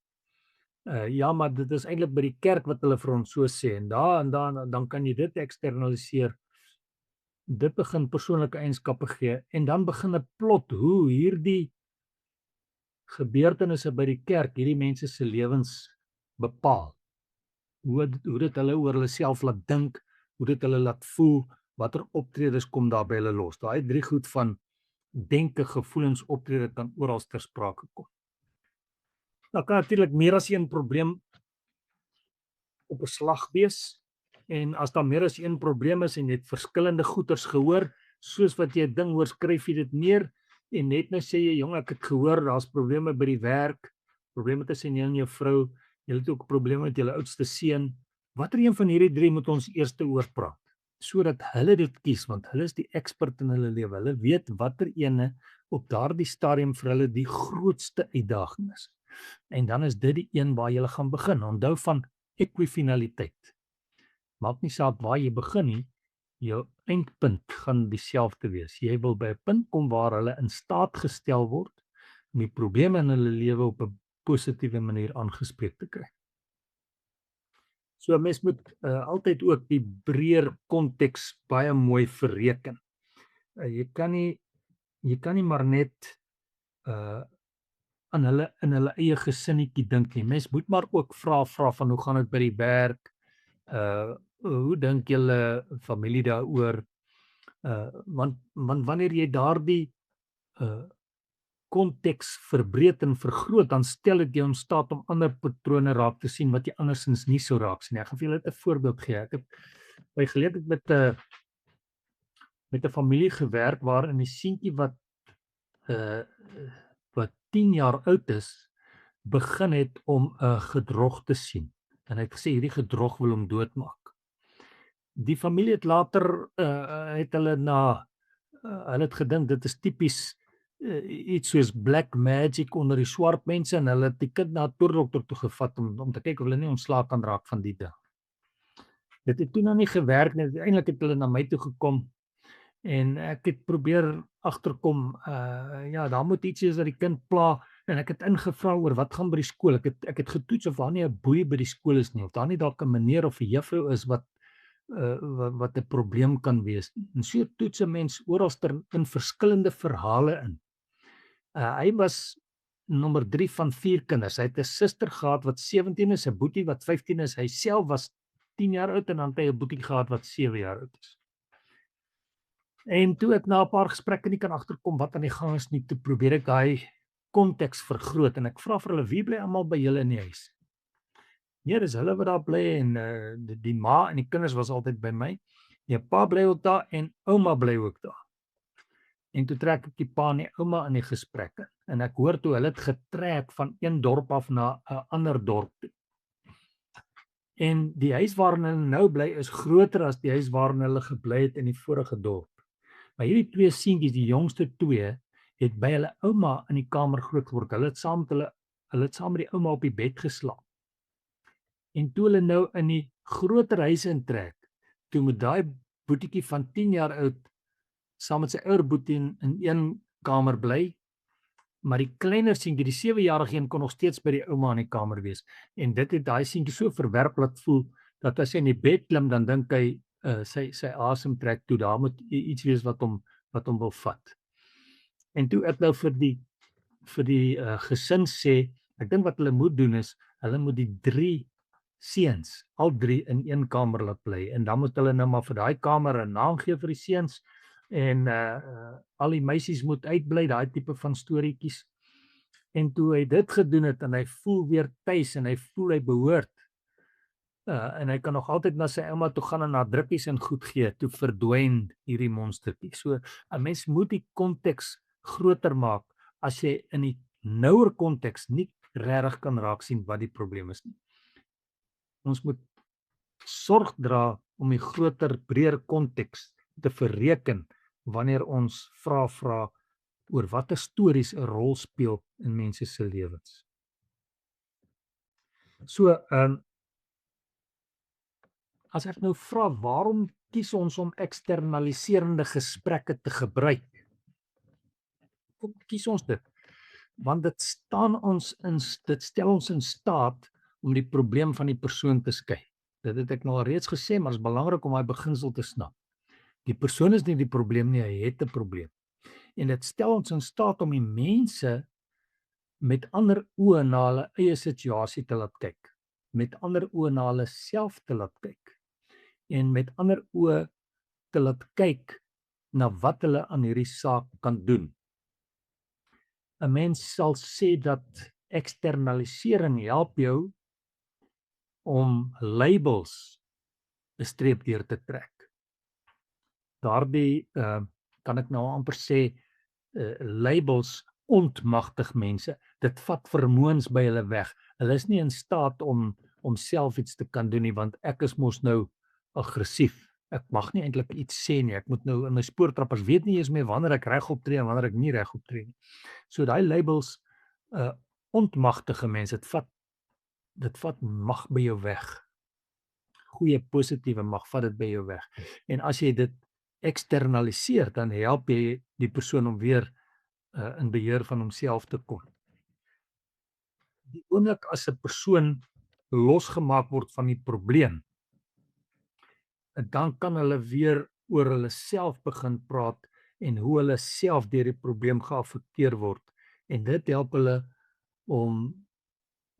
Ja, maar dit is eintlik by die kerk wat hulle vir ons so sê en dan kan jy dit eksternaliseer. Dit begin persoonlike eienskappe gee en dan begin 'n plot hoe hierdie gebeurtenisse by die kerk hierdie mense se lewens bepaal. Hoe dit hulle oor hulle self laat dink, hoe dit hulle laat voel, watter optredes kom daar by hulle los. Daai 3 goed van denke, gevoelens, optrede kan oral ter sprake kom. Daar kan natuurlik meer as een probleem op 'n slag wees. En as daar meer as een probleem is en jy het verskillende goeters gehoor, soos wat jy 'n ding hoor, skryf jy dit neer en net nou sê jy, jong, ek het gehoor daar's probleme by die werk, probleme tussen jou en jou vrou, jy het ook probleme met jou oudste seun. Watter een van hierdie 3 moet ons eers oor praat? Sodat hulle dit kies, want hulle is die ekspert in hulle lewe. Hulle weet watter ene op daardie stadium vir hulle die grootste uitdaging is. En dan is dit die een waar jy gaan begin. Onthou van ekwifinaliteit. Maak nie saak waar jy begin nie, jou eindpunt gaan dieselfde wees. Jy wil by 'n punt kom waar hulle in staat gestel word om die probleme in hulle lewe op 'n positiewe manier aangespreek te kry. So 'n mens moet altyd ook die breër konteks baie mooi verreken. Jy kan nie maar net aan hulle in hulle eie gesinnetjie dink nie. Mens moet maar ook vra van hoe gaan dit by die werk? Hoe dink julle familie daaroor? Want wanneer jy daardie konteks verbreed en vergroot, dan stel dit jou in staat om ander patrone raak te sien wat jy andersins nie sou raak sien. Ek gaan vir julle 'n voorbeeld gee. Ek het by geleentheid met 'n familie gewerk waarin die seentjie wat wat 10 jaar oud is, begin het om 'n gedrog te sien. En hy het gesê hierdie gedrog wil hom doodmaak. Die familie het later het hulle hulle het gedink dit is tipies iets soos black magic onder die swart mense en hulle het die kind na 'n toerdokter toe gevat om te kyk of hulle nie ontslae kan raak van die ding. Dit het toe nog nie gewerk nie. Uiteindelik het hulle na my toe gekom en ek het probeer agterkom ja, daar moet iets wees dat die kind pla en ek het ingevra oor wat gaan by die skool. Ek het getoets of daar nie 'n boei by die skool is nie of daar nie dalk 'n meneer of 'n juffrou is wat 'n probleem kan wees. En so toets 'n mens oralster in verskillende verhale in. Hy was nommer 3 van 4 kinders. Hy het 'n suster gehad wat 17 is, 'n boetie wat 15 is. Hy self was 10 jaar oud en dan het hy 'n boetie gehad wat 7 jaar oud is. En toe ek na 'n paar gesprekke nie kan agterkom wat aan die gang is nie, toe probeer ek daai konteks vergroot en ek vra vir hulle wie bly almal by julle in die huis? Nee, dis hulle wat daar bly en die ma en die kinders was altyd by my. Die pa bly ook daar en ouma bly ook daar. En toe trek ek die pa en die ouma in die gesprekke en ek hoor toe hulle het getrek van een dorp af na 'n ander dorp toe. En die huis waarin hulle nou bly is groter as die huis waarin hulle gebly het in die vorige dorp. Maar hierdie twee seentjies, die jongste twee, het by hulle ouma in die kamer groot geword. Hulle het saam met die ouma op die bed geslaap. En toe hulle nou in die groter huis intrek, toe moet daai boetiekie van 10 jaar oud saam met sy ouer boetie in een kamer bly, maar die kleiner seentjie, die 7-jarige een kon nog steeds by die ouma in die kamer wees. En dit het daai seentjie so verwerp laat voel dat as hy in die bed klim, dan dink hy sy asem trek toe, daar moet iets wees wat hom wil vat. En toe ek nou vir die gesin sê, ek dink wat hulle moet doen is, hulle moet die 3 seuns, al 3 in een kamer laat bly en dan moet hulle nou maar vir daai kamer 'n naam gee vir die seuns en al die meisies moet uitbly, daai tipe van storieetjies. En toe hy dit gedoen het en hy voel weer tuis en hy voel hy behoort en hy kan nog altyd na sy ouma toe gaan en haar drukkies en goed gee, toe verdwyn hierdie monstertjie. So 'n mens moet die konteks groter maak as jy in die nouer konteks nie regtig kan raak sien wat die probleem is nie. Ons moet sorg dra om die groter, breër konteks te verreken wanneer ons vra oor watter stories 'n rol speel in mense se lewens. So, as ek nou vra waarom kies ons om eksternaliserende gesprekke te gebruik? Hoekom kies ons dit? Want dit stel ons in staat om die probleem van die persoon te skei. Dit het ek nou al reeds gesê, maar dit is belangrik om daai beginsel te snap. Die persoon is nie die probleem nie, hy het 'n probleem. En dit stel ons in staat om die mense met ander oë na hulle eie situasie te laat kyk, met ander oë na hulle self te laat kyk en met ander oë te laat kyk na wat hulle aan hierdie saak kan doen. 'n Mens sal sê dat eksternalisering help jou om labels 'n streep deur te trek. Daardie kan ek nou amper sê labels ontmagtig mense. Dit vat vermoëns by hulle weg. Hulle is nie in staat om self iets te kan doen nie, want ek is mos nou aggressief. Ek mag nie eintlik iets sê nie. Ek moet nou in my spoortrappers weet nie eens meer wanneer ek reg optree en wanneer ek nie reg optree nie. So daai labels ontmagtige mense. Dit vat mag by jou weg. Goeie positiewe mag vat dit by jou weg. En as jy dit eksternaliseer, dan help jy die persoon om weer in beheer van homself te kom. Die oomblik as 'n persoon losgemaak word van die probleem, dan kan hulle weer oor hulle self begin praat en hoe hulle self deur die probleem geaffekteer word. En dit help hulle om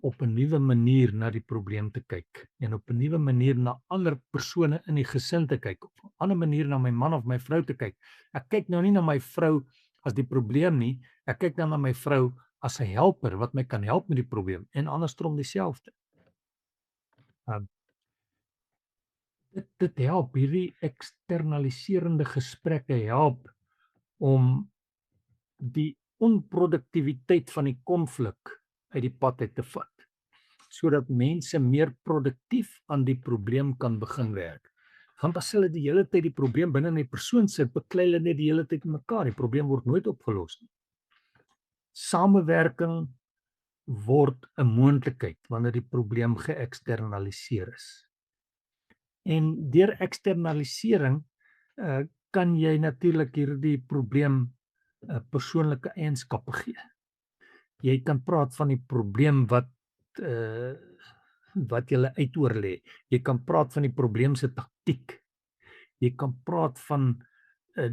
op 'n nuwe manier na die probleem te kyk en op 'n nuwe manier na ander persone in die gesin te kyk, op 'n ander manier na my man of my vrou te kyk. Ek kyk nou nie na my vrou as die probleem nie, ek kyk dan na my vrou as 'n helper wat my kan help met die probleem en andersom dieselfde. Dit help, hierdie eksternaliserende gesprekke help om die onproduktiwiteit van die konflik uit die pad uit te vat, sodat mense meer produktief aan die probleem kan begin werk. Want as hulle die hele tyd die probleem binne in die persoon sit, beklei hulle net die hele tyd mekaar. Die probleem word nooit opgelos nie. Samewerking word 'n moontlikheid wanneer die probleem geëksternaliseer is. En deur eksternalisering kan jy natuurlik hierdie probleem persoonlike eienskappe gee. Jy kan praat van die probleem wat jy uitoorlê. Jy kan praat van die probleem se taktiek. Jy kan praat van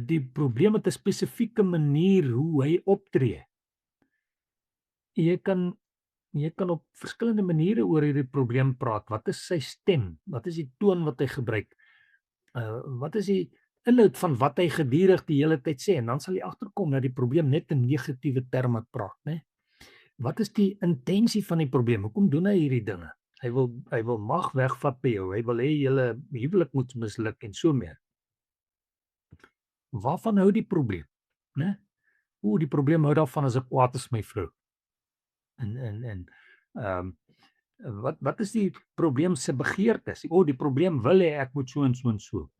die probleem met 'n spesifieke manier hoe hy optree. Jy kan op verskillende maniere oor hierdie probleem praat. Wat is sy stem? Wat is die toon wat hy gebruik? Wat is die inhoud van wat hy gedurig die hele tyd sê? En dan sal jy agterkom dat die probleem net in negatiewe terme praat, né? Wat is die intensie van die probleem? Hoekom doen hy hierdie dinge? Hy wil mag wegvat by jou. Hy wil hê julle huwelik moet misluk en so meer. Waarvan hou die probleem, né? Die probleem hou daarvan as ek kwaad is my vrou. Wat is die probleem se begeertes? Die probleem wil hê ek moet so en so en so.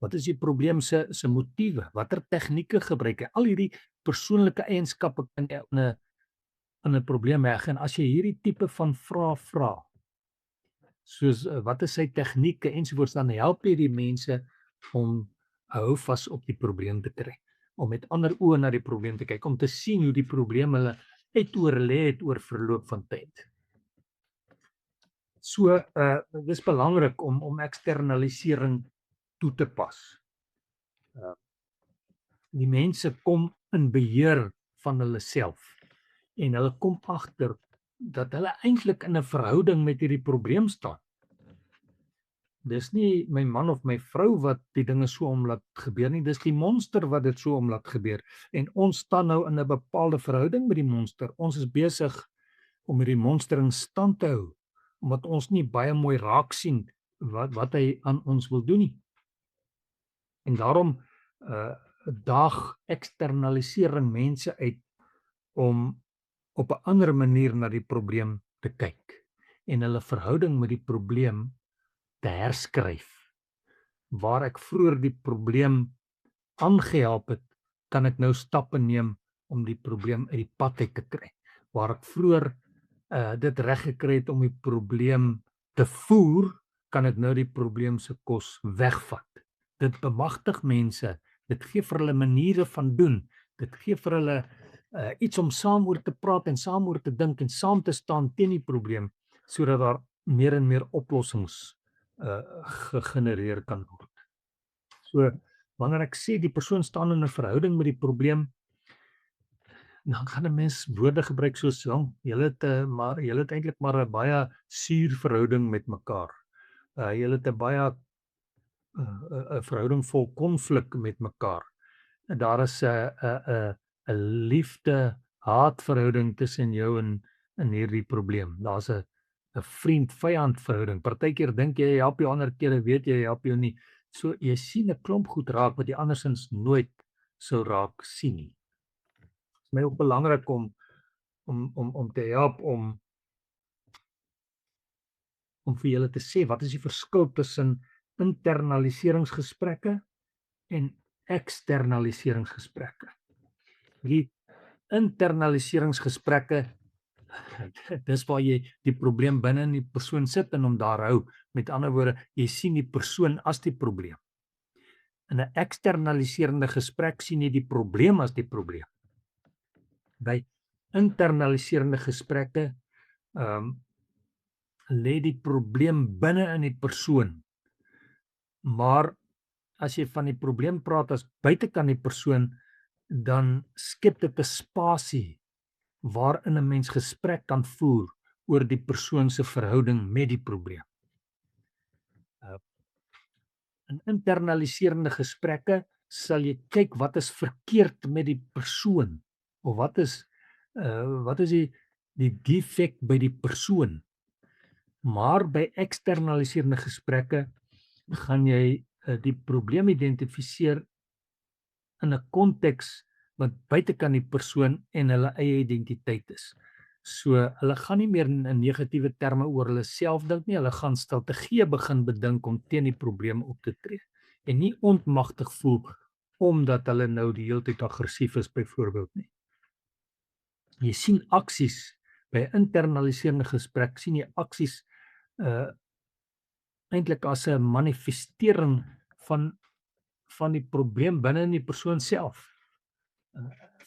Wat is die probleem se motiewe? Watter tegnieke gebruik hy? Al hierdie persoonlike eienskappe kan jy in 'n probleem heg. En as jy hierdie tipe van vrae vra, soos wat is sy tegnieke ensovoorts, dan help jy die mense om hou vas op die probleem te kry, om met ander oë na die probleem te kyk, om te sien hoe die probleem hulle uitoorlê het oor verloop van tyd. So dis belangrik om eksternalisering toe te pas. Die mense kom in beheer van hulle self en hulle kom agter dat hulle eintlik in 'n verhouding met hierdie probleem staan. Dis nie my man of my vrou wat die dinge so laat gebeur nie, dis die monster wat dit so laat gebeur. En ons staan nou in 'n bepaalde verhouding met die monster. Ons is besig om hierdie monster in stand te hou, omdat ons nie baie mooi raak sien wat hy aan ons wil doen nie. En daarom daag eksternalisering mense uit om op 'n ander manier na die probleem te kyk en hulle verhouding met die probleem te herskryf. Waar ek vroeër die probleem aangehelp het, kan ek nou stappe neem om die probleem uit die pad uit te kry. Waar ek vroeër dit reg gekry het om die probleem te voer, kan ek nou die probleem se kos wegvat. Dit bemagtig mense, dit gee vir hulle maniere van doen, dit gee vir hulle iets om saam oor te praat en saam oor te dink en saam te staan teen die probleem, sodat daar meer en meer oplossings gegenereer kan word. So, wanneer ek sê die persoon staan in 'n verhouding met die probleem, dan gaan 'n mens woorde gebruik soos julle het eintlik maar 'n baie suur verhouding met mekaar. Julle het 'n baie 'n verhouding vol konflik met mekaar. En daar is 'n liefde-haat verhouding tussen jou en hierdie probleem. Daar's 'n vriend-vyand verhouding. Partykeer dink jy help jou, ander kere weet jy help jou nie. So jy sien 'n klomp goed raak wat jy andersins nooit sou raak sien nie. Dit is my ook belangrik om te help om vir julle te sê wat is die verskil tussen internaliseringsgesprekke en eksternaliseringsgesprekke. Die internaliseringsgesprekke, dis waar jy die probleem binne in die persoon sit en hom daar hou. Met ander woorde, jy sien die persoon as die probleem. In 'n eksternaliserende gesprek sien jy die probleem as die probleem. By internaliserende gesprekke lê die probleem binne in die persoon. Maar as jy van die probleem praat as buitekant die persoon, dan skep dit 'n spasie waarin 'n mens gesprek kan voer oor die persoon se verhouding met die probleem. In internaliserende gesprekke sal jy kyk wat is verkeerd met die persoon of wat is die defek by die persoon. Maar by eksternaliserende gesprekke gaan jy die probleem identifiseer in 'n konteks wat buitekant die persoon en hulle eie identiteit is. So hulle gaan nie meer in negatiewe terme oor hulle self dink nie, hulle gaan strategie begin bedink om teen die probleem op te tree en nie ontmagtig voel omdat hulle nou die hele tyd aggressief is byvoorbeeld nie. Jy sien aksies by 'n internaliserende gesprek, sien jy aksies eintlik as 'n manifestering van die probleem binne in die persoon self.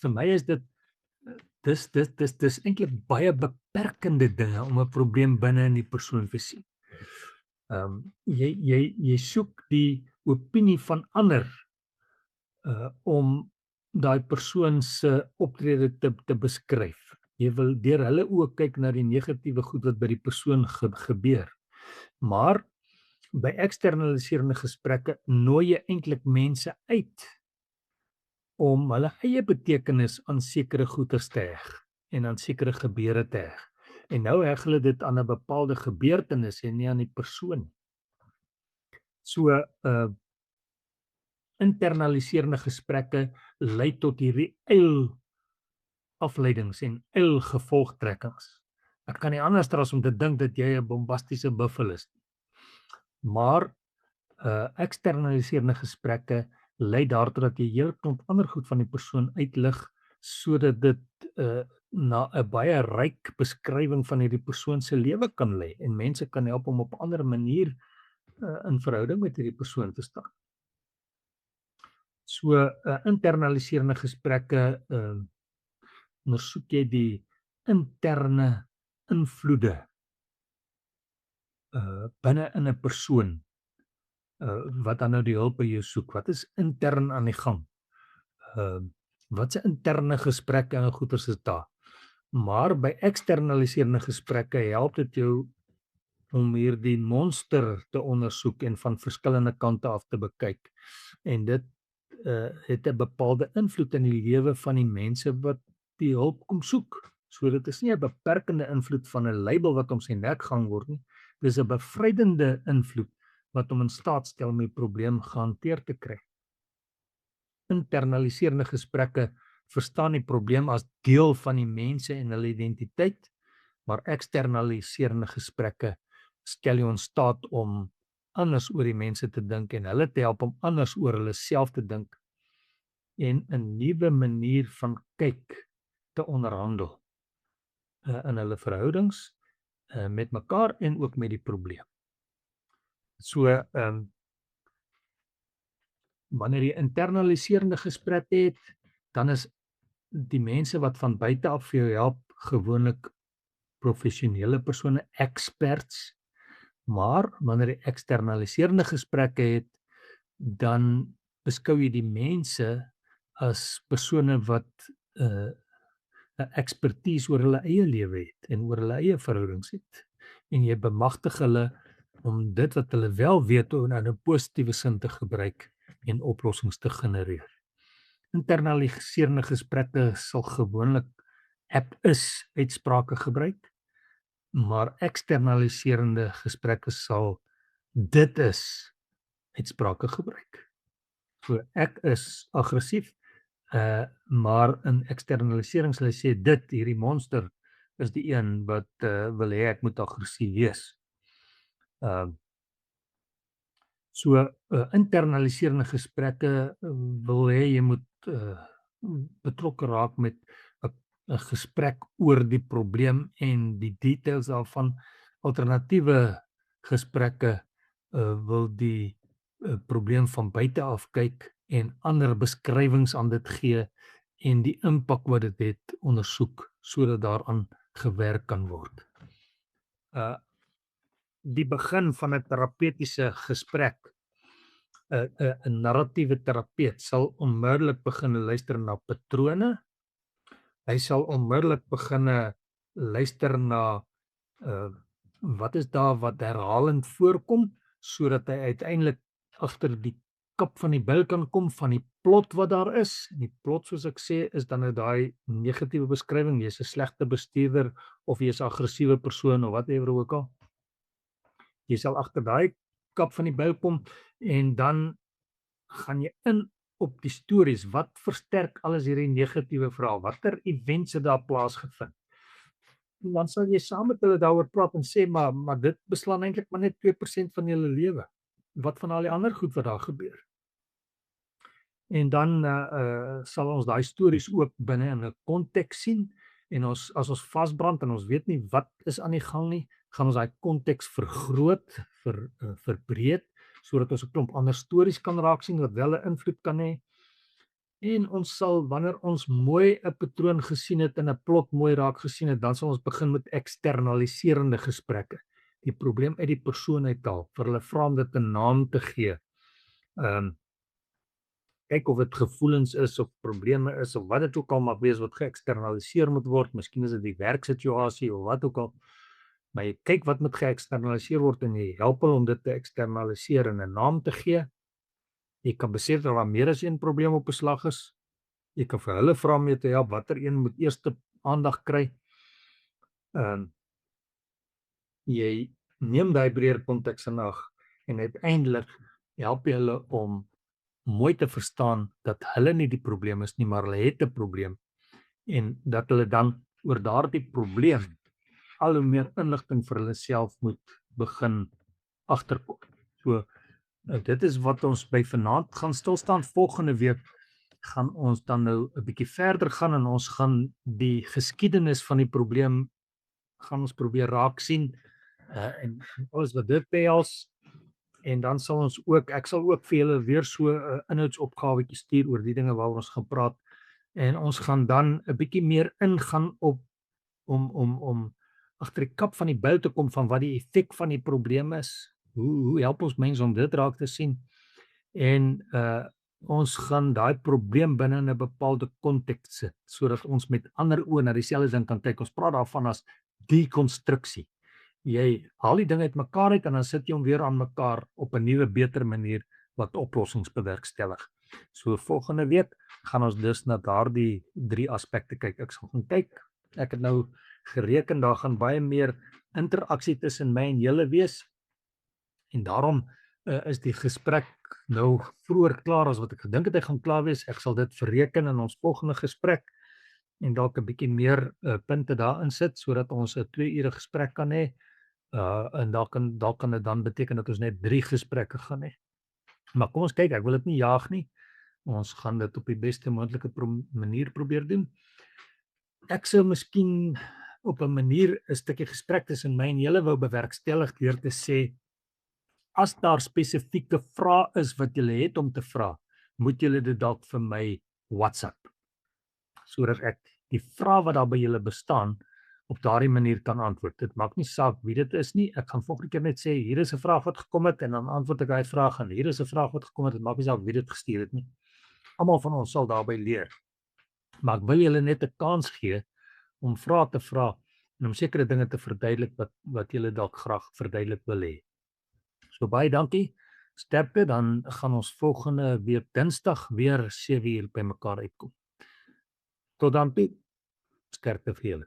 Vir my is dit dis eintlik baie beperkende dinge om 'n probleem binne in die persoon te sien. Jy soek die opinie van ander om daai persoon se optrede te beskryf. Jy wil deur hulle oë kyk na die negatiewe goed wat by die persoon gebeur. Maar by eksternaliserende gesprekke nooi jy eintlik mense uit om hulle eie betekenis aan sekere goeters te heg en aan sekere gebeure te heg. En nou heg hulle dit aan 'n bepaalde gebeurtenis en nie aan die persoon nie. So internaliserende gesprekke lei tot hierdie afleidings en gevolgtrekkings. Ek kan nie anders as om te dink dat jy 'n bombastiese buffel is nie. Maar eksternaliserende gesprekke lei daartoe dat jy hele klomp ander goed van die persoon uitlig sodat dit na 'n baie ryk beskrywing van hierdie persoon se lewe kan lei en mense kan help om op 'n ander manier in verhouding met hierdie persoon te staan. So internaliserende gesprekke ondersoek jy die interne invloede binne in 'n persoon wat dan nou die hulp by jou soek. Wat is intern aan die gang? Wat se interne gesprekke en goeters is daar? Maar by eksternaliserende gesprekke help dit jou om hierdie monster te ondersoek en van verskillende kante af te bekyk. En dit het 'n bepaalde invloed in die lewe van die mense wat die hulp kom soek. So dit is nie 'n beperkende invloed van 'n label wat om sy nek gehang word nie. Dis 'n bevrydende invloed wat hom in staat stel om die probleem gehanteer te kry. Internaliserende gesprekke verstaan die probleem as deel van die mense en hulle identiteit, maar eksternaliserende gesprekke stel jou in staat om anders oor die mense te dink en hulle te help om anders oor hulle self te dink en 'n nuwe manier van kyk te onderhandel in hulle verhoudings met mekaar en ook met die probleem. So wanneer jy internaliserende gesprekke het, dan is die mense wat van buite af vir jou help gewoonlik professionele persone, experts. Maar wanneer jy eksternaliserende gesprekke het, dan beskou jy die mense as persone wat 'n ekspertise oor hulle eie lewe het en oor hulle eie verhoudings het. En jy bemagtig hulle om dit wat hulle wel weet in 'n positiewe sin te gebruik en oplossings te genereer. Internaliserende gesprekke sal gewoonlik is uitsprake gebruik, maar eksternaliserende gesprekke sal dit is uitsprake gebruik. So ek is aggressief, maar in eksternalisering sal hy sê hierdie monster is die een wat wil hê ek moet aggressief wees. So internaliserende gesprekke wil hê jy moet betrokke raak met 'n gesprek oor die probleem en die details daarvan. Alternatiewe gesprekke wil die probleem van buite af kyk en ander beskrywings aan dit gee en die impak wat dit het ondersoek sodat daaraan gewerk kan word. Die begin van 'n terapeutiese gesprek, 'n narratiewe terapeut sal onmiddellik begin luister na patrone. Hy sal onmiddellik begin luister na wat is daar wat herhalend voorkom sodat hy uiteindelik agter die kap van die bil kan kom van die plot wat daar is. En die plot, soos ek sê, is dan nou daai negatiewe beskrywing, jy's 'n slegte bestuurder of jy's 'n aggressiewe persoon of whatever ook al. Jy sal agter daai kap van die bil kom en dan gaan jy in op die stories, wat versterk alles hierdie negatiewe verhaal? Watter events het daar plaasgevind? En dan sal jy saam met hulle daaroor praat en sê maar dit beslaan eintlik maar net 2% van julle lewe. Wat van al die ander goed wat daar gebeur? En dan sal ons daai stories ook binne in 'n konteks sien en as ons vasbrand en ons weet nie wat is aan die gang nie, gaan ons daai konteks vergroot, verbreed sodat ons 'n klomp ander stories kan raak sien wat wel 'n invloed kan hê. En ons sal wanneer ons mooi 'n patroon gesien het en 'n plot mooi raak gesien het, dan sal ons begin met eksternaliserende gesprekke. Die probleem uit die persoon uithaal, vir hulle vra om dit 'n naam te gee. Kyk of dit gevoelens is of probleme is of wat dit ook al mag wees wat geëksternaliseer moet word. Miskien is dit die werksituasie of wat ook al. Maar jy kyk wat moet geëksternaliseer word en jy help hulle om dit te eksternaliseer en 'n naam te gee. Jy kan besef dat daar meer as een probleem op beslag is. Jy kan vir hulle vra om jou te help watter een moet eerste aandag kry. Jy neem daai breër konteks in ag en uiteindelik help jy hulle om mooi te verstaan dat hulle nie die probleem is nie, maar hulle het 'n probleem en dat hulle dan oor daardie probleem al hoe meer inligting vir hulle self moet begin agterkom. So dit is wat ons by vanaand gaan stil staan. Volgende week gaan ons dan nou 'n bietjie verder gaan en ons gaan die geskiedenis van die probleem gaan ons probeer raak sien en alles wat dit behels. En dan sal ons ook, ek sal ook vir julle weer so 'n inhoudsopgawetjie stuur oor die dinge waaroor ons gaan praat. En ons gaan dan 'n bietjie meer ingaan op om agter die kap van die bil te kom van wat die effek van die probleem is. Hoe help ons mense om dit raak te sien? En ons gaan daai probleem binne in 'n bepaalde konteks sit sodat ons met ander oë na dieselfde ding kan kyk. Ons praat daarvan as dekonstruksie. Jy haal die ding uit mekaar uit en dan sit jy hom weer aan mekaar op 'n nuwe, beter manier wat oplossings bewerkstellig. So volgende week gaan ons dus na daardie 3 aspekte kyk. Ek sal gaan kyk. Ek het nou gereken daar gaan baie meer interaksie tussen my en julle wees. En daarom is die gesprek nou vroeër klaar as wat ek gedink het hy gaan klaar wees. Ek sal dit verreken in ons volgende gesprek en dalk 'n bietjie meer punte daarin sit sodat ons 'n 2 ure gesprek kan hê. En dalk kan dit dan beteken dat ons net 3 gesprekke gaan hê. Maar kom ons kyk, ek wil dit nie jaag nie. Ons gaan dit op die beste moontlike manier probeer doen. Ek sou miskien op 'n manier 'n stukkie gesprek tussen my en julle wou bewerkstellig deur te sê as daar spesifieke vrae is wat julle het om te vra, moet julle dit dalk vir my WhatsApp. Sodat ek die vrae wat daar by julle bestaan op daardie manier kan antwoord. Dit maak nie saak wie dit is nie. Ek gaan volgende keer net sê hier is 'n vraag wat gekom het en dan antwoord ek daai vraag en hier is 'n vraag wat gekom het. Dit maak nie saak wie dit gestuur het nie. Almal van ons sal daarby leer. Maar ek wil julle net 'n kans gee om vrae te vra en om sekere dinge te verduidelik wat julle dalk graag verduidelik wil hê. So baie dankie. Sterkte, dan gaan ons volgende week Dinsdag weer 7 uur by mekaar uitkom. Tot dan, Piet. Sterkte vir julle.